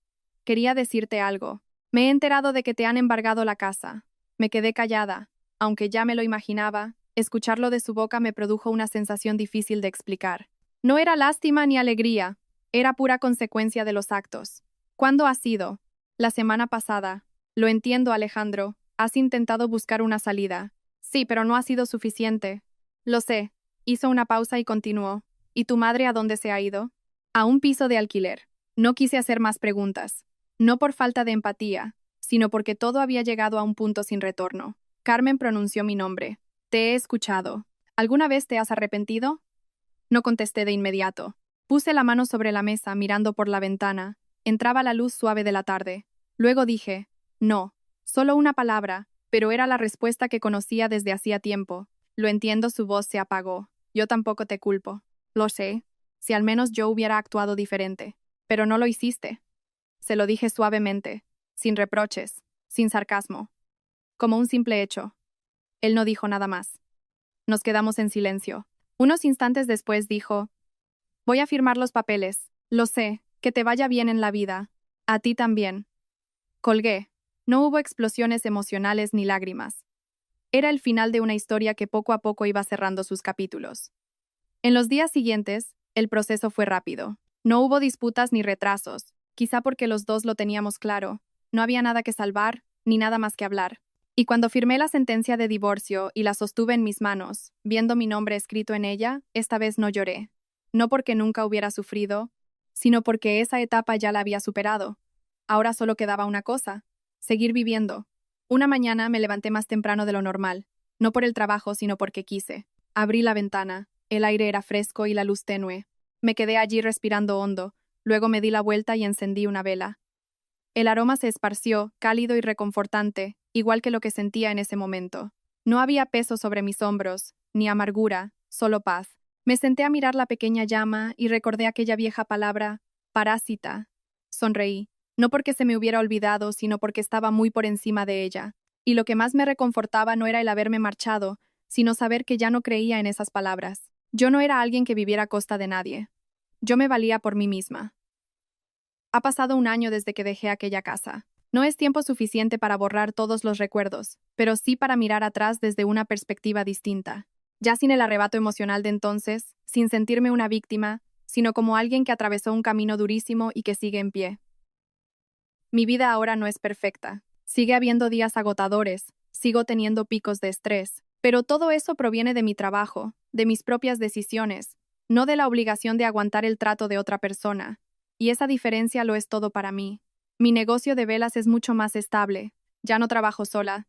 Quería decirte algo. Me he enterado de que te han embargado la casa. Me quedé callada. Aunque ya me lo imaginaba, escucharlo de su boca me produjo una sensación difícil de explicar. No era lástima ni alegría, era pura consecuencia de los actos. ¿Cuándo ha sido? La semana pasada. Lo entiendo, Alejandro. Has intentado buscar una salida. Sí, pero no ha sido suficiente. Lo sé. Hizo una pausa y continuó. ¿Y tu madre a dónde se ha ido? A un piso de alquiler. No quise hacer más preguntas. No por falta de empatía, sino porque todo había llegado a un punto sin retorno. Carmen pronunció mi nombre. Te he escuchado. ¿Alguna vez te has arrepentido? No contesté de inmediato. Puse la mano sobre la mesa, mirando por la ventana. Entraba la luz suave de la tarde. Luego dije, no, solo una palabra, pero era la respuesta que conocía desde hacía tiempo. Lo entiendo, su voz se apagó. Yo tampoco te culpo. Lo sé. Si al menos yo hubiera actuado diferente. Pero no lo hiciste. Se lo dije suavemente, sin reproches, sin sarcasmo, como un simple hecho. Él no dijo nada más. Nos quedamos en silencio. Unos instantes después dijo, voy a firmar los papeles. Lo sé, que te vaya bien en la vida. A ti también. Colgué. No hubo explosiones emocionales ni lágrimas. Era el final de una historia que poco a poco iba cerrando sus capítulos. En los días siguientes, el proceso fue rápido. No hubo disputas ni retrasos. Quizá porque los dos lo teníamos claro. No había nada que salvar, ni nada más que hablar. Y cuando firmé la sentencia de divorcio y la sostuve en mis manos, viendo mi nombre escrito en ella, esta vez no lloré. No porque nunca hubiera sufrido, sino porque esa etapa ya la había superado. Ahora solo quedaba una cosa: seguir viviendo. Una mañana me levanté más temprano de lo normal, no por el trabajo, sino porque quise. Abrí la ventana, el aire era fresco y la luz tenue. Me quedé allí respirando hondo. Luego me di la vuelta y encendí una vela. El aroma se esparció, cálido y reconfortante, igual que lo que sentía en ese momento. No había peso sobre mis hombros, ni amargura, solo paz. Me senté a mirar la pequeña llama y recordé aquella vieja palabra, parásita. Sonreí, no porque se me hubiera olvidado, sino porque estaba muy por encima de ella. Y lo que más me reconfortaba no era el haberme marchado, sino saber que ya no creía en esas palabras. Yo no era alguien que viviera a costa de nadie. Yo me valía por mí misma. Ha pasado un año desde que dejé aquella casa. No es tiempo suficiente para borrar todos los recuerdos, pero sí para mirar atrás desde una perspectiva distinta. Ya sin el arrebato emocional de entonces, sin sentirme una víctima, sino como alguien que atravesó un camino durísimo y que sigue en pie. Mi vida ahora no es perfecta. Sigue habiendo días agotadores, sigo teniendo picos de estrés, pero todo eso proviene de mi trabajo, de mis propias decisiones, no de la obligación de aguantar el trato de otra persona. Y esa diferencia lo es todo para mí. Mi negocio de velas es mucho más estable. Ya no trabajo sola.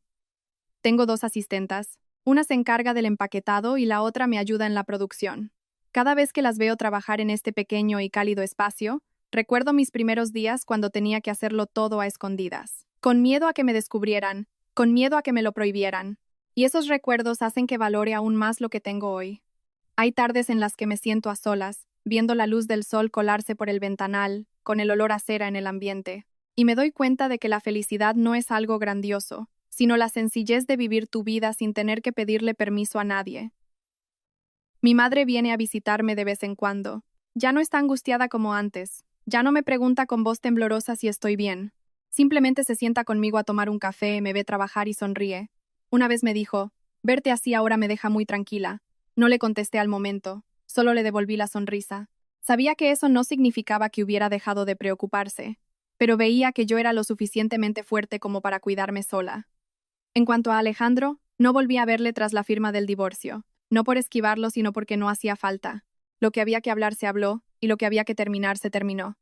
Tengo 2 asistentas. Una se encarga del empaquetado y la otra me ayuda en la producción. Cada vez que las veo trabajar en este pequeño y cálido espacio, recuerdo mis primeros días cuando tenía que hacerlo todo a escondidas. Con miedo a que me descubrieran, con miedo a que me lo prohibieran. Y esos recuerdos hacen que valore aún más lo que tengo hoy. Hay tardes en las que me siento a solas, viendo la luz del sol colarse por el ventanal, con el olor a cera en el ambiente, y me doy cuenta de que la felicidad no es algo grandioso, sino la sencillez de vivir tu vida sin tener que pedirle permiso a nadie. Mi madre viene a visitarme de vez en cuando. Ya no está angustiada como antes, ya no me pregunta con voz temblorosa si estoy bien. Simplemente se sienta conmigo a tomar un café, me ve trabajar y sonríe. Una vez me dijo, verte así ahora me deja muy tranquila. No le contesté al momento, solo le devolví la sonrisa. Sabía que eso no significaba que hubiera dejado de preocuparse, pero veía que yo era lo suficientemente fuerte como para cuidarme sola. En cuanto a Alejandro, no volví a verle tras la firma del divorcio, no por esquivarlo, sino porque no hacía falta. Lo que había que hablar se habló, y lo que había que terminar se terminó.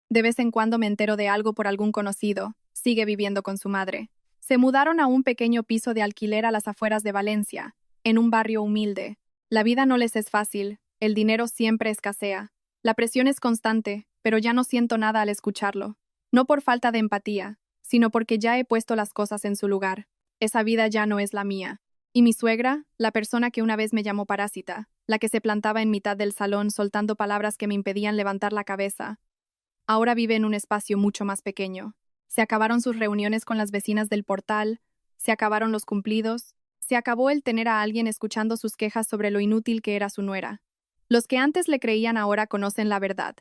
De vez en cuando me entero de algo por algún conocido, sigue viviendo con su madre. Se mudaron a un pequeño piso de alquiler a las afueras de Valencia, en un barrio humilde. La vida no les es fácil, el dinero siempre escasea. La presión es constante, pero ya no siento nada al escucharlo. No por falta de empatía, sino porque ya he puesto las cosas en su lugar. Esa vida ya no es la mía. Y mi suegra, la persona que una vez me llamó parásita, la que se plantaba en mitad del salón soltando palabras que me impedían levantar la cabeza, ahora vive en un espacio mucho más pequeño. Se acabaron sus reuniones con las vecinas del portal, se acabaron los cumplidos, se acabó el tener a alguien escuchando sus quejas sobre lo inútil que era su nuera. Los que antes le creían ahora conocen la verdad.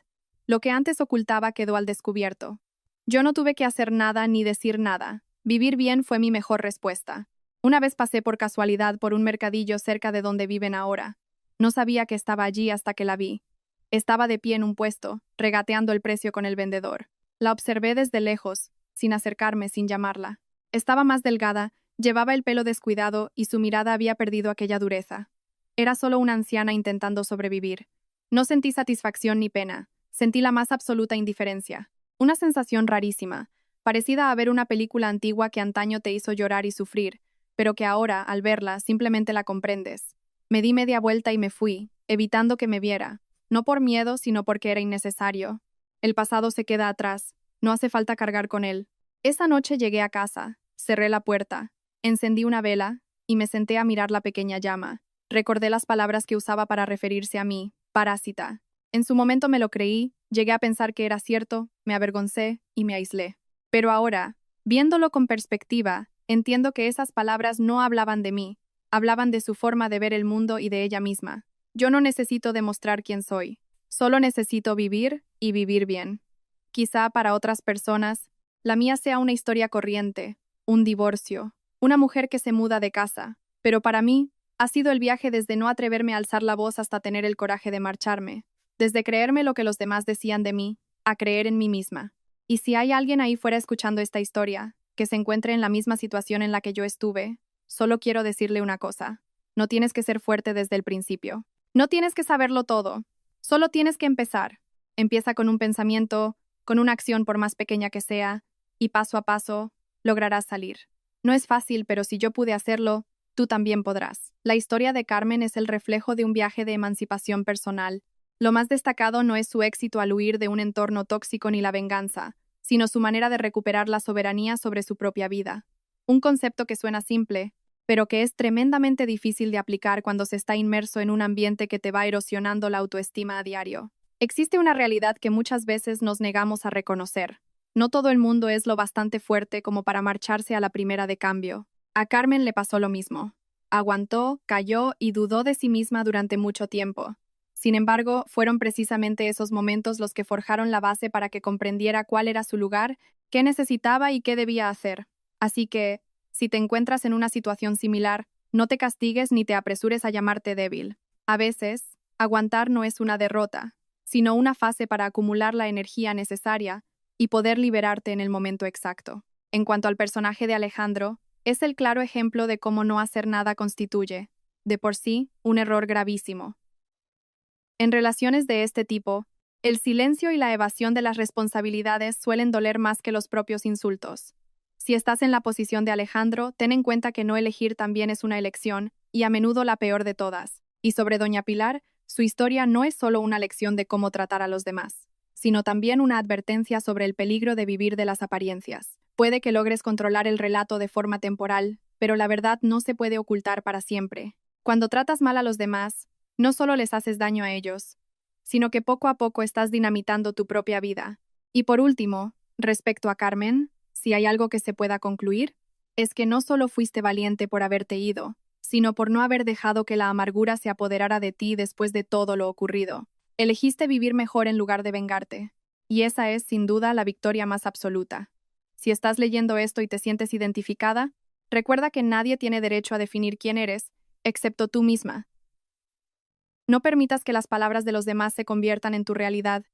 Lo que antes ocultaba quedó al descubierto. Yo no tuve que hacer nada ni decir nada. Vivir bien fue mi mejor respuesta. Una vez pasé por casualidad por un mercadillo cerca de donde viven ahora. No sabía que estaba allí hasta que la vi. Estaba de pie en un puesto, regateando el precio con el vendedor. La observé desde lejos, sin acercarme, sin llamarla. Estaba más delgada, llevaba el pelo descuidado y su mirada había perdido aquella dureza. Era solo una anciana intentando sobrevivir. No sentí satisfacción ni pena, sentí la más absoluta indiferencia. Una sensación rarísima, parecida a ver una película antigua que antaño te hizo llorar y sufrir, pero que ahora, al verla, simplemente la comprendes. Me di media vuelta y me fui, evitando que me viera. No por miedo, sino porque era innecesario. El pasado se queda atrás, no hace falta cargar con él. Esa noche llegué a casa, cerré la puerta, encendí una vela y me senté a mirar la pequeña llama. Recordé las palabras que usaba para referirse a mí, parásita. En su momento me lo creí, llegué a pensar que era cierto, me avergoncé y me aislé. Pero ahora, viéndolo con perspectiva, entiendo que esas palabras no hablaban de mí, hablaban de su forma de ver el mundo y de ella misma. Yo no necesito demostrar quién soy, solo necesito vivir y vivir bien. Quizá para otras personas, la mía sea una historia corriente, un divorcio, una mujer que se muda de casa, pero para mí ha sido el viaje desde no atreverme a alzar la voz hasta tener el coraje de marcharme, desde creerme lo que los demás decían de mí, a creer en mí misma. Y si hay alguien ahí fuera escuchando esta historia, que se encuentre en la misma situación en la que yo estuve, solo quiero decirle una cosa: no tienes que ser fuerte desde el principio. No tienes que saberlo todo, solo tienes que empezar. Empieza con un pensamiento, con una acción por más pequeña que sea, y paso a paso, lograrás salir. No es fácil, pero si yo pude hacerlo, tú también podrás. La historia de Carmen es el reflejo de un viaje de emancipación personal. Lo más destacado no es su éxito al huir de un entorno tóxico ni la venganza, sino su manera de recuperar la soberanía sobre su propia vida. Un concepto que suena simple, pero que es tremendamente difícil de aplicar cuando se está inmerso en un ambiente que te va erosionando la autoestima a diario. Existe una realidad que muchas veces nos negamos a reconocer. No todo el mundo es lo bastante fuerte como para marcharse a la primera de cambio. A Carmen le pasó lo mismo. Aguantó, cayó y dudó de sí misma durante mucho tiempo. Sin embargo, fueron precisamente esos momentos los que forjaron la base para que comprendiera cuál era su lugar, qué necesitaba y qué debía hacer. Así que, si te encuentras en una situación similar, no te castigues ni te apresures a llamarte débil. A veces, aguantar no es una derrota, sino una fase para acumular la energía necesaria y poder liberarte en el momento exacto. En cuanto al personaje de Alejandro, es el claro ejemplo de cómo no hacer nada constituye, de por sí, un error gravísimo. En relaciones de este tipo, El silencio y la evasión de las responsabilidades suelen doler más que los propios insultos. Si estás en la posición de Alejandro, ten en cuenta que no elegir también es una elección, y a menudo la peor de todas. Y sobre Doña Pilar, su historia no es solo una lección de cómo tratar a los demás, sino también una advertencia sobre el peligro de vivir de las apariencias. Puede que logres controlar el relato de forma temporal, pero la verdad no se puede ocultar para siempre. Cuando tratas mal a los demás, no solo les haces daño a ellos, sino que poco a poco estás dinamitando tu propia vida. Y por último, respecto a Carmen, si hay algo que se pueda concluir, es que no solo fuiste valiente por haberte ido, sino por no haber dejado que la amargura se apoderara de ti después de todo lo ocurrido. Elegiste vivir mejor en lugar de vengarte. Y esa es, sin duda, la victoria más absoluta. Si estás leyendo esto y te sientes identificada, recuerda que nadie tiene derecho a definir quién eres, excepto tú misma. No permitas que las palabras de los demás se conviertan en tu realidad,